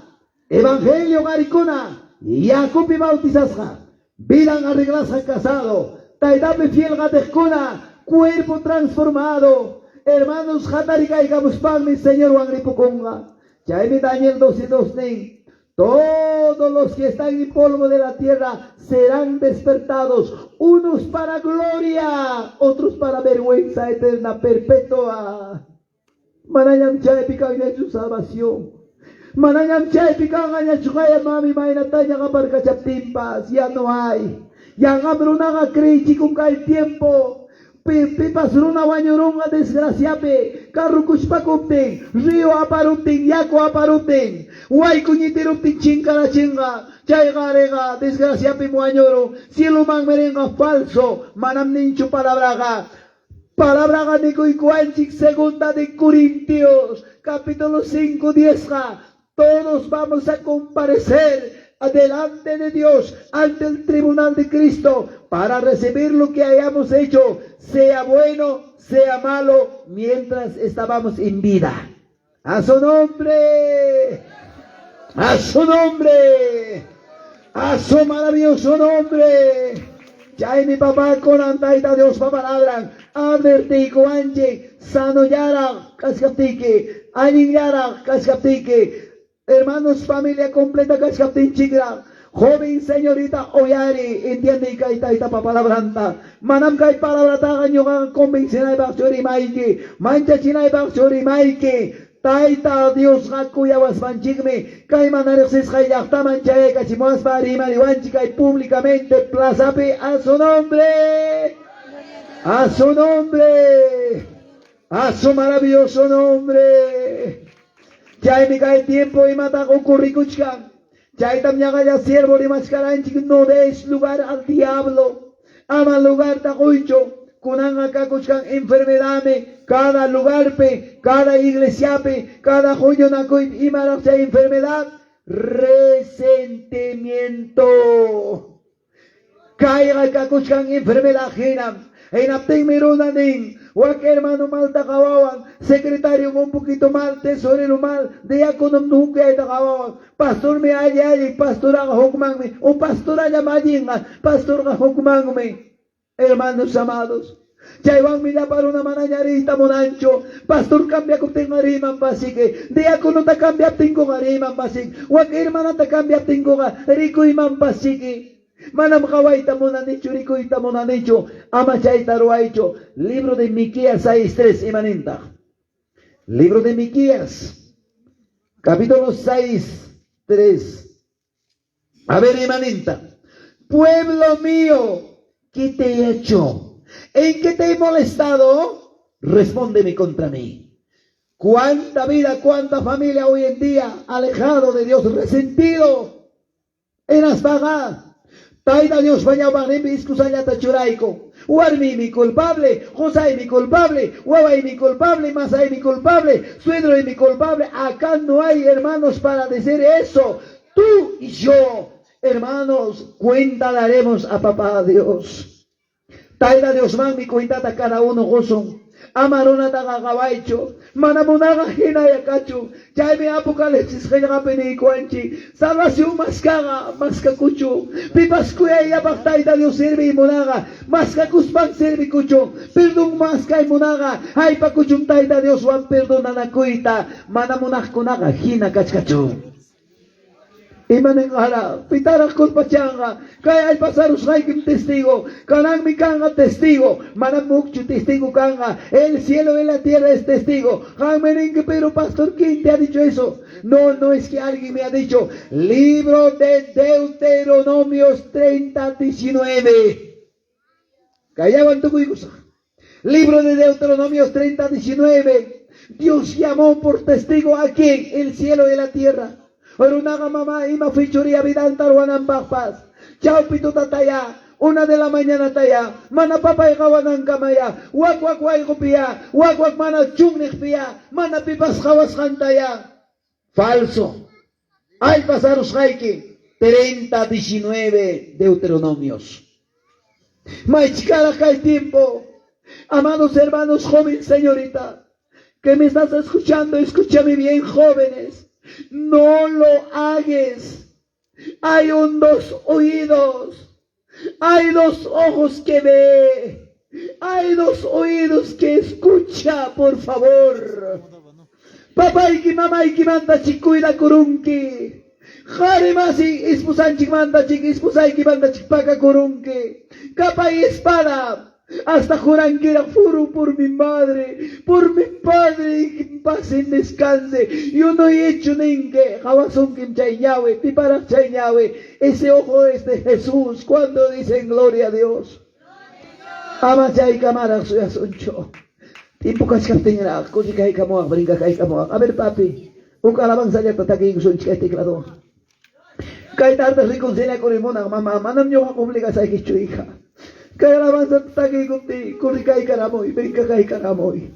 evangelio garikuna, yakupi bautizasqa, vidan arreglasqa casado, taitapi fiel gatejkuna, cuerpo transformado. Hermanos, hatari kaykamuspaqmi Señor wangripukunqa. Chaymi Daniel 12:2 nin. Todos los que están en polvo de la tierra serán despertados, unos para gloria, otros para vergüenza eterna, perpetua. Manayam chaypi kangachu salvación. Manayam chaypi kangachu kaya mami mainatanya kaparkachaptimpas. Ya no hay. Ya gamrunaga krichi kung kay tiempo. Pipas runa wañurunga desgraciape, carro kushpakuptin, río aparuptin, yaco aparuptin, guay cuñitiruptin chinkara chinga, chaygarega, desgraciape muañoro, cielo man merenga falso, manam ninchu palabraga nico y cuanchik, segunda de Corintios, capítulo 5:10, todos vamos a comparecer delante de Dios, ante el tribunal de Cristo, para recibir lo que hayamos hecho, sea bueno, sea malo, mientras estábamos en vida. A su nombre, a su nombre, a su maravilloso nombre. Ya mi papá con antaita Dios pa palabra, adverti coanche, sano yara, cascaptique, anin yara, cascaptique. Hermanos, familia completa, cascaptin chigra. Joven señorita Oyari, entiende y kaita papalabranta. Manam kay palabrata yung convención ay bakchori maiki. Mancha china ay bakchori maiki. Taita Dios hakuya was manchigme. Kay manarexis kay yakta manchae kachimuas barima liwanchi kay públicamente plazape a su nombre. A su nombre. A su maravilloso nombre. Chay mi cae tiempo y mata con curricuchka. Chay también haya siervo de mascaranchi, no des lugar al diablo. Ama lugar tacuicho. Kunan acá cuchkan enfermedad, cada lugar pe, cada iglesia pe, cada joyo nacuit y maracha enfermedad. Resentimiento. Caiga acá cuchkan enfermedad ajena. En apten mirunanin. Wak hermano mal takawawan, secretario un poquito mal, tesorero mal, diácono nunca hay takawawan, pastor me ay, pastor haga hokmanme, o pastor haya mayinga, pastor haga hokmanme. Hermanos amados, ya iban mira para una manañarita monancho, pastor cambia con tengo ariman basique, diácono ta cambia tengo ariman basique, wak hermana ta cambia tengo rico iman basique. Manam kawaita monanicho, ricoita monanicho, amachaita roaicho. Libro de Miqueas 6:3, imanenta. Libro de Miqueas, capítulo 6:3. A ver, imanenta. Pueblo mío, ¿qué te he hecho? ¿En qué te he molestado? Respóndeme contra mí. ¿Cuánta vida, cuánta familia hoy en día alejado de Dios, resentido en Aspaga? Taita Dios bañaba en Biscusayata Churaico. Warmi mi culpable, José mi culpable, Huawei mi culpable, Masai mi culpable, Suedro mi culpable. Acá no hay hermanos para decir eso. Tú y yo, hermanos, cuenta daremos a papá Dios. Taita Dios man mi cuenta a cada uno gozo. Amaruna tagagawaicho, manamunaga hinayakachu, chayme apocalipsis kayakapini kuanchi, salvación maskaga, maskakuchu, pipaskuya yapaktaita Dios sirvi munaga, maskakuspan sirvi kuchu, perdón maskay munaga, ay pakuchum taita Dios wan perdonanakuita, manamunag kunaga hinakachkachu. Imanengala, pitarak kun pachanga, kaya ay pasarus haikim testigo, kanang mi kanga testigo, manamukchu testigo kanga, el cielo y la tierra es testigo. Merengue, pero pastor, ¿quién te ha dicho eso? No, no es que alguien me ha dicho. Libro de Deuteronomios 30:19. Callaban tu cuigusa. Libro de Deuteronomios 30:19. Dios llamó por testigo a quién, el cielo y la tierra. Orunaga mamá ima fichuria vidan tarwanan bakpas. Chao pito tataya. 1 de la mañana taya. Mana papay kawanan kamaya. Wak gupia. Wak mana chungnik pia. Mana pipas kawas kantaya. Falso. Ay pasaros haiki. 30:19 Deuteronomios. Maichikara kay tiempo. Amados hermanos, joven señorita. que me estás escuchando, escúchame bien, jóvenes. No lo hagas. Hay dos oídos. Hay dos ojos que ve. Hay dos oídos que escucha, por favor. Papá y mamá y manda chikuida kurunki. Jarimasi ispusanchik manda chik ispusayki manda chik paka kurunki. Capa y espada. Hasta juranquera furo por mi madre, por mi padre, y que pase en descanse. Yo no he hecho ningué, jabazón kim chayñawe, piparak chayñawe. Ese ojo es de Jesús cuando dicen gloria a Dios. Ama chay cámara soy asuncho. Tiempo cascateña, cosi kay kamoak, brinca kay kamoak. A ver papi, un alabanza ya tataki son chike teclado. Kay tarde reconcilia con el mona, mamá, manam yo obliga sa kichu hija. Kaya alabanza tataki kunti, kuri kay karamoy, brinca kay karamoy.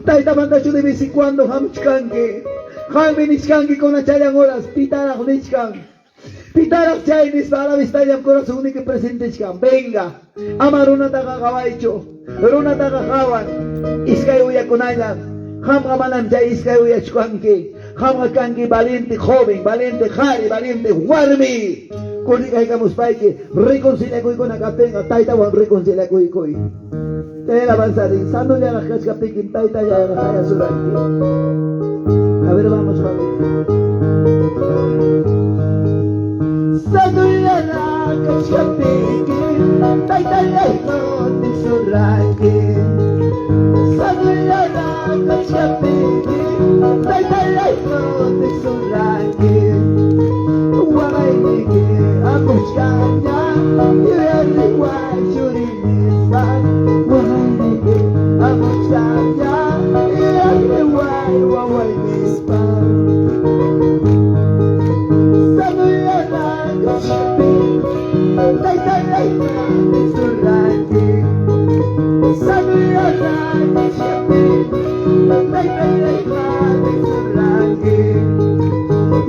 Taita manda chu de vez en cuando hamchkanke. Hambi nishkanke con la chayang horas, pitarak nishkan. Pitarak chaynis para la vista ya corazón que presente chkan. Venga, amaruna taga kabaycho, runa taga kawan. Iskay uya kunaylan, hamga manam chay iskay uya chkanke. Hamga kanke valiente joven, valiente jari, valiente warmi. Kuri kay kamuspayke, reconcilia kuy con akapenga, taita wan reconcilia kuy kuy. Te la avanzadin, sando ya la kaskapikin, taita ya la kaya suranki. A ver, vamos familia. Sando ya la kaskapikin, taita ya la suranki. Sando ya la kaskapikin, taita ya la suranki. Wamainike apushkanya, yuri kwa shuri nisan. Wamainike apushkanya, yuri kwa nisan. Sanuyana kashapi, taita laita nisuraki. Sanuyana kashapi, taita laita nisuraki.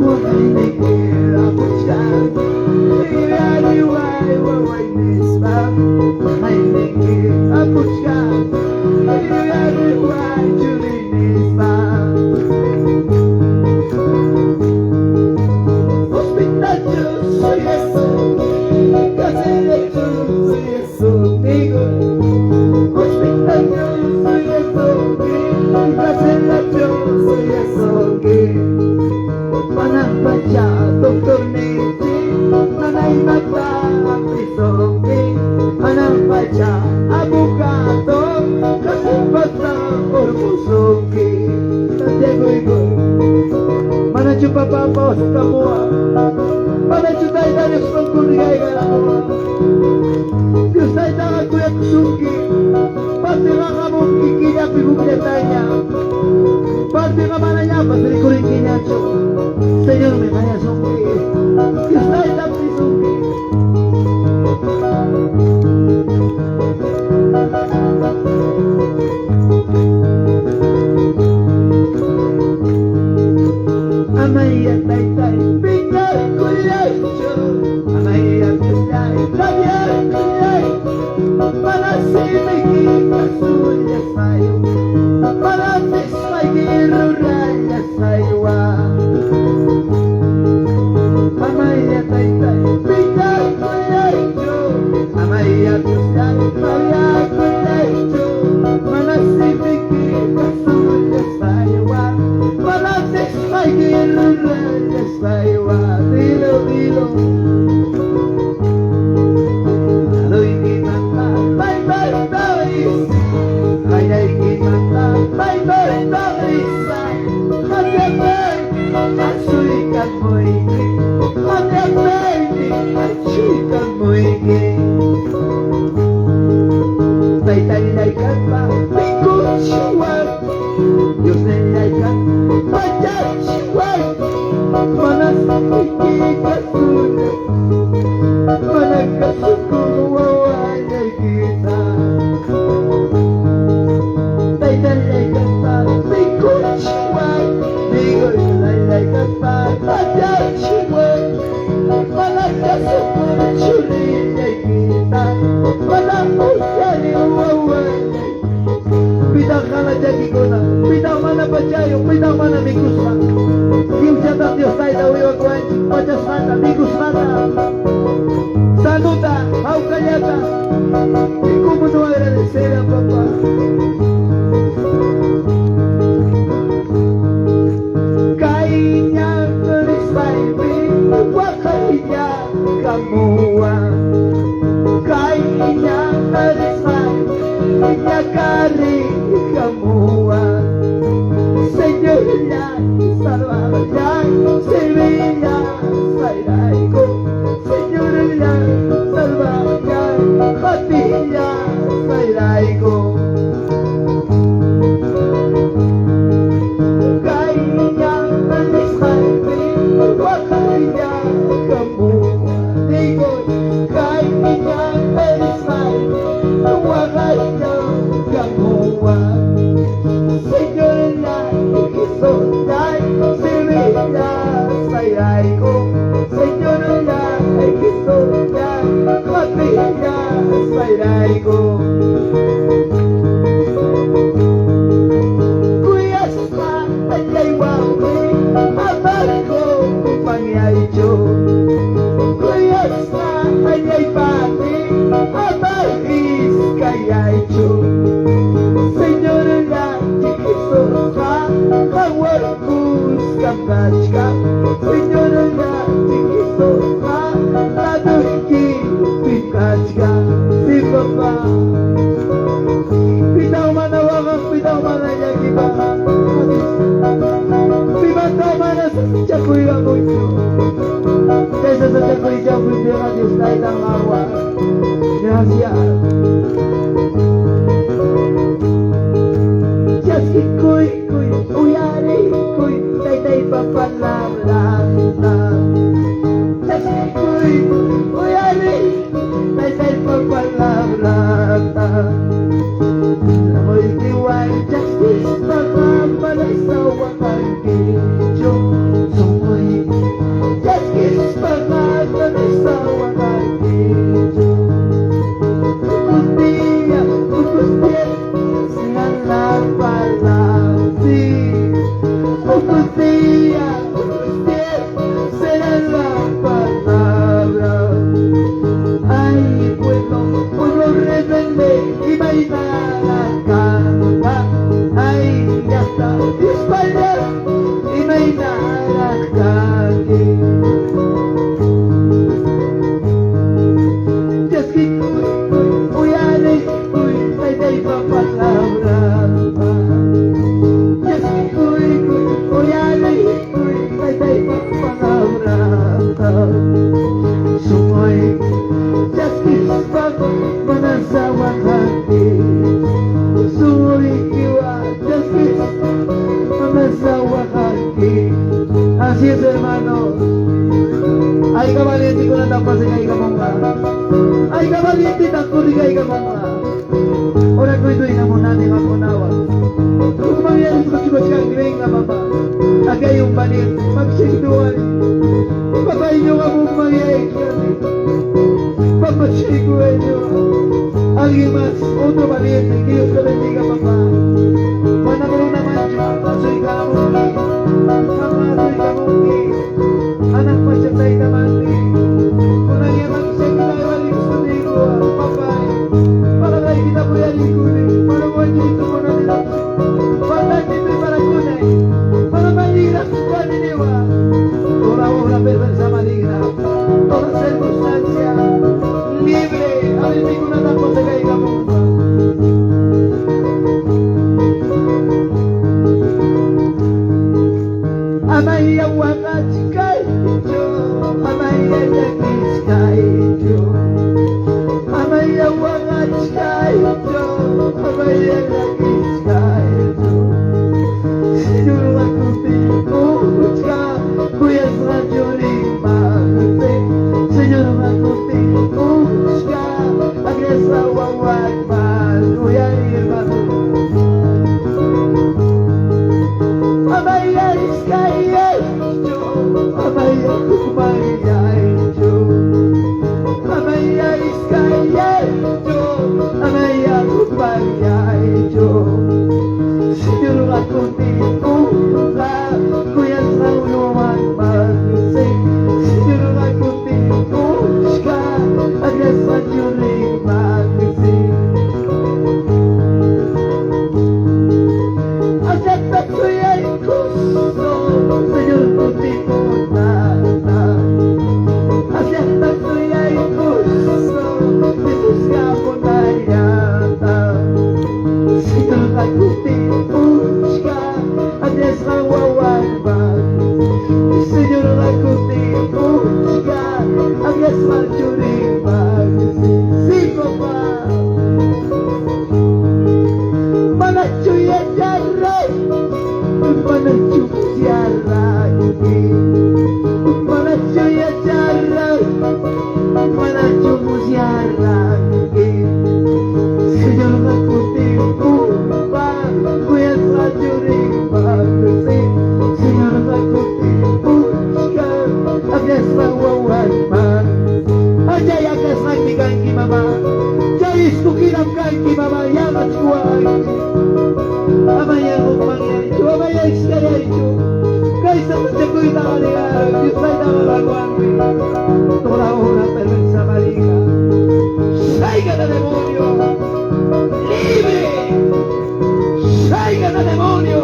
Wamainike apushkanya, yuri kwa nisan. Wamainike apushkanya, yuri kwa shuri nisan. Soy eso, casé yo soy eso, digo. Hospital yo soy eso, casé yo soy eso, que. Manampacha, doctor Nete, nanay mata, apisoke. Manampacha, abogado, casé pata, ormusoke. Santiago Igor, manachupa papos, kamoa. Pada cutai dari sempurna gaya kamu, cutai tangan kuya kusuki, pasti kamu kikinya pigunya tanya, pasti kamananya pasti kurikinya cu, Señor me vaya sungki, cutai tapi sungki. Amaya tai tai, pintar kulay cho. Amaya kulay, labiar kulay. Para simigi kasuya sayo, para desmagi ruraya sayo. Amaya tai tai, pintar kulay cho. Amaya kulay, labiar kulay cho. Para simigi kasuya sayo, para desmagi ruraya sayo. Dilo, dilo. Aloy kimanta, bye bye bye. Hayay kimanta, bye bye bye. Hadyabay, atsuy kamoyki. Hadyabay, atsuy kamoyki. Pata. ¿Y cómo no agradecer a papá? Kainya berisaibi, wakainya kamua. Kainya berisaibi, yakari kamua. Señorita, salvadora, Sevilla, Sairaico. Señorita, salvadora, Jatilla, Sairaico. Kainya berisaibi, wakainya kamua. Digo, kainya berisaibi, wakainya kamua. Señorita, Kisotay, Sevilla, Sairaico. Señorita, Kisotay, Jatilla, Sairaico. Kuyasma, Ayaywawi, Amargo, Pangyayo. Kuyasma, Ayaybati, Amargis, Kayayo. Señorita, Chiquisota, Hawarkus, Kambachka. Señorita, Chiquisota, Laduki, Pikachka. Si papá, pitaw manawakak, pitaw manayagima. Si bataw manas, Chakuy Ramucho. Kaysa sa Chakuy Chakuy, Dios tayo ng awa. Gracias. Just kuy kuy uyari kuy tay tay papalabla. Just kuy uyari tay tay papalabla. Namoy diway justice pagpapalas sa wakang kidyo. Sumoy justice pagpapalas sa wakang kidyo. Kukustiya, kukustiya. Justicia, usted será la palabra. Ay, pueblo rebelde, imagina la canta. Ay, ya está, España, imagina la calle. Ya es que uyale, tay tay pa palabra. Sumoy justice pag manasawang hati. Sumoy kiwa justice manasawang hati. Así es, hermanos. Ay kabaliente ko na tapos kay kamonga. Ay kabaliente takuri kay kamonga. Ora ko ito ina mo natin mapunawa. Kung mangyari sa kibas kang gawin nga baba. Agay yung balit, magsigduan. Papay nyo nga mong mangyayag kami. Papasiguan nyo. Ang imas, otro balit, kayo ka rin ka papa. Panagro naman nyo, kasoy ka mungi. Kamasoy ka mungi. Anak pa siya tayo kamandi. Kung nangyamang siya kinaiwalik sa ko, papay. Para tayo kita po yan ikunin. Para mo nyo ito mo na nila. Para dito para kunay. Para maligras ka niniwa. Una vergüenza maligna, toda circunstancia libre, a ver si una cosa que caiga bomba. mamá. Ya escogiram kanki mamá, ya machuay. Amaya yo amaya iskayaicho. Kaisa te cuida aligar, Dios hay dado la guardia. Toda hora perversa marica. Salga de demonio. Libre. Salga de demonio.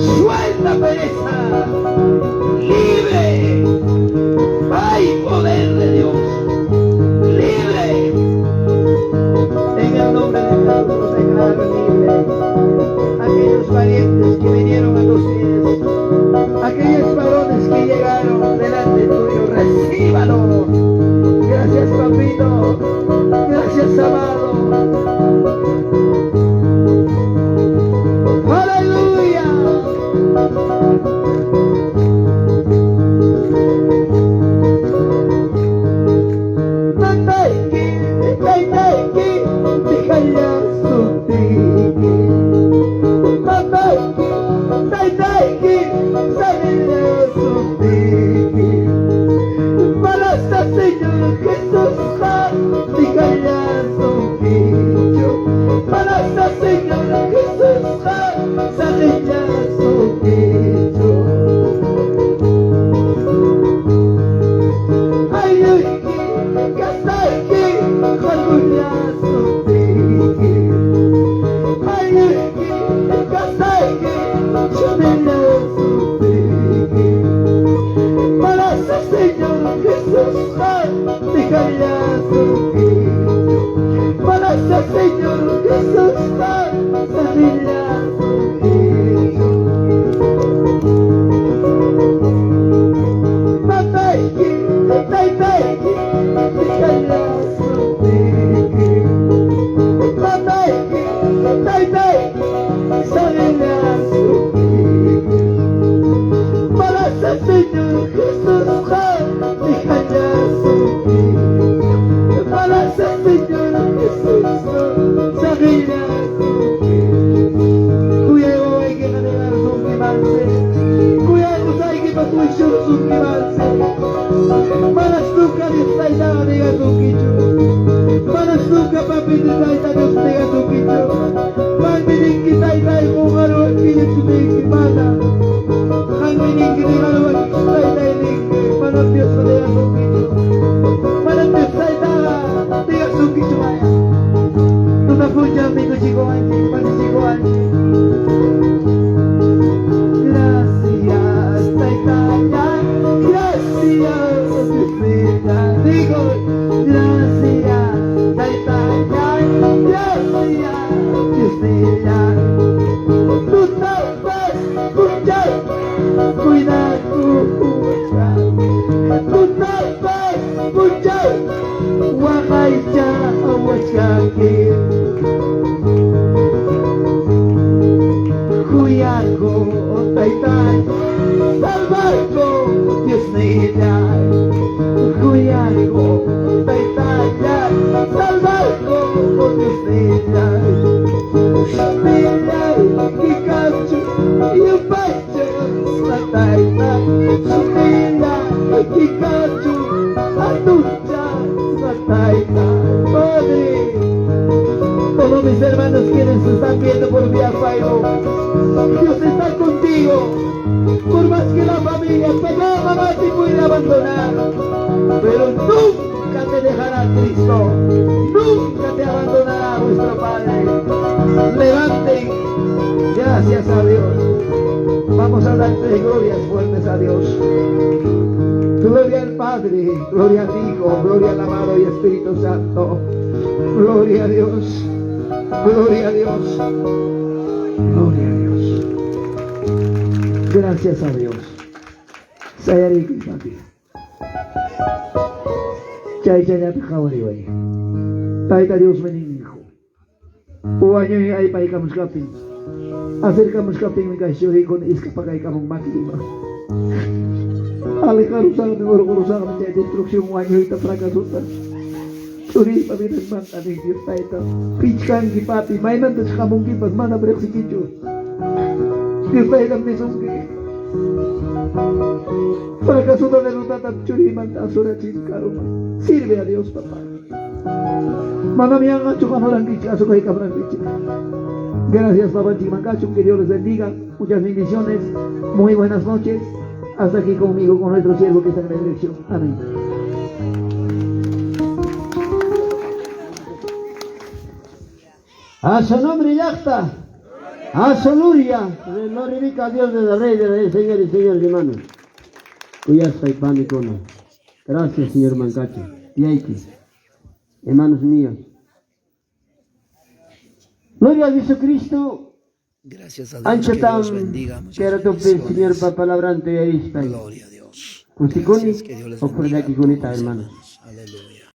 Suelta pereza. Libre. Hay poder de Dios. Libre. En el nombre de Jesús declaro libre. Aquellos valientes que vinieron a tus pies, aquellos varones que llegaron delante tuyo, recíbalo. Gracias, papito. Gracias, amado. Aleluya. Taiki, déjala sutiki. Taiki, sábela sutiki. Balasta Señor Jesús, déjala sutiki. Balasta Señor Jesús, sábela sutiki. Ay, Kasaiki, Haruya sutiki. Ay, Kasaiki, Shamela sutiki. Balasta Señor Jesús, déjala sutiki. Balasta Señor Jesús, sábela sutiki. Taiki, déjala sutiki. Taiki, sábela sutiki. Balasta Señor Jesús, déjala sutiki. Balasta Señor Jesús, sábela sutiki. Cuidado hay que ganar sutkimanse. Cuidado hay que pasar sutkimanse. Manastuka Dios taita diga sukichu. Manastuka papi taita Dios diga sukichu. Manmininki taita ikugaru akichu niki mana. Manmininki digaru akichu taita niki. Manam Dios diga sukichu. Manam Dios taita diga sukichu maya. Tuna puja amigo chico anji, pani chico anji. Gracias taita ya. Gracias, digo, gracias, gracias, Dios mío. Tú sabes escuchar, cuida tu escuchar. Tú sabes escuchar, guajaya, aguachaki. Cuyaco, taitai, salvarco, Dios mío. Cuyaco, taitai, salvarco, Dios mío. Mira, Kikachu, y un pacho, la taita. Mira, Kikachu, atucha, la taita. Padre, todos mis hermanos quienes se están viendo por vía Facebook, Dios está contigo. Por más que la familia, papá, mamá te puede abandonar, pero nunca te dejará Cristo, nunca te abandonará nuestro Padre. Levanten, gracias a Dios. Vamos a darle glorias fuertes a Dios. Gloria al Padre, gloria al Hijo, gloria al amado y Espíritu Santo. Gloria a Dios, gloria a Dios, gloria a Dios. Gracias a Dios. Sayari Kipati. Chay chaya pekawari way. Taita Dios meninjo. Uaño y ay pai kamus kaping. Acercamos kaping mi kasyuri con iskapagay kamong makima. Alikarusan ng urukurusan ng destruksyon uaño ita prakasutan. Suri paminan man aning Diyos tayo. Pichkan kipati. May nandas kamong kipas manabrek si Kicho. Diyos tayo kang nisungki. Para kasutan na lutat at churiman ta asurat sin karuma. Sirve a Dios, papá. Manda mi angacho canoranquiche, azúcar y cabranquiche. Gracias, Papá Chimancacho, que Dios les bendiga. Muchas bendiciones. Muy buenas noches. Hasta aquí conmigo, con nuestro siervo que está en la dirección. Amén. A su nombre y acta, a su gloria, glorifica a Dios de la Rey, de Rey, Señor y Señor, hermanos. Cuya soy pan y cono. Gracias, Señor Mancacho. Y aquí, hermanos míos. Gloria a Jesucristo. Gracias a Dios, Ancho que tan, Dios bendiga. Muchas que era tu bendiciones. Señor, para palabrante y ahí está. Gloria a Dios. Cusikuni, Gracias, que Dios les ofrenda bendiga. aquí con esta, hermanos. Aleluya.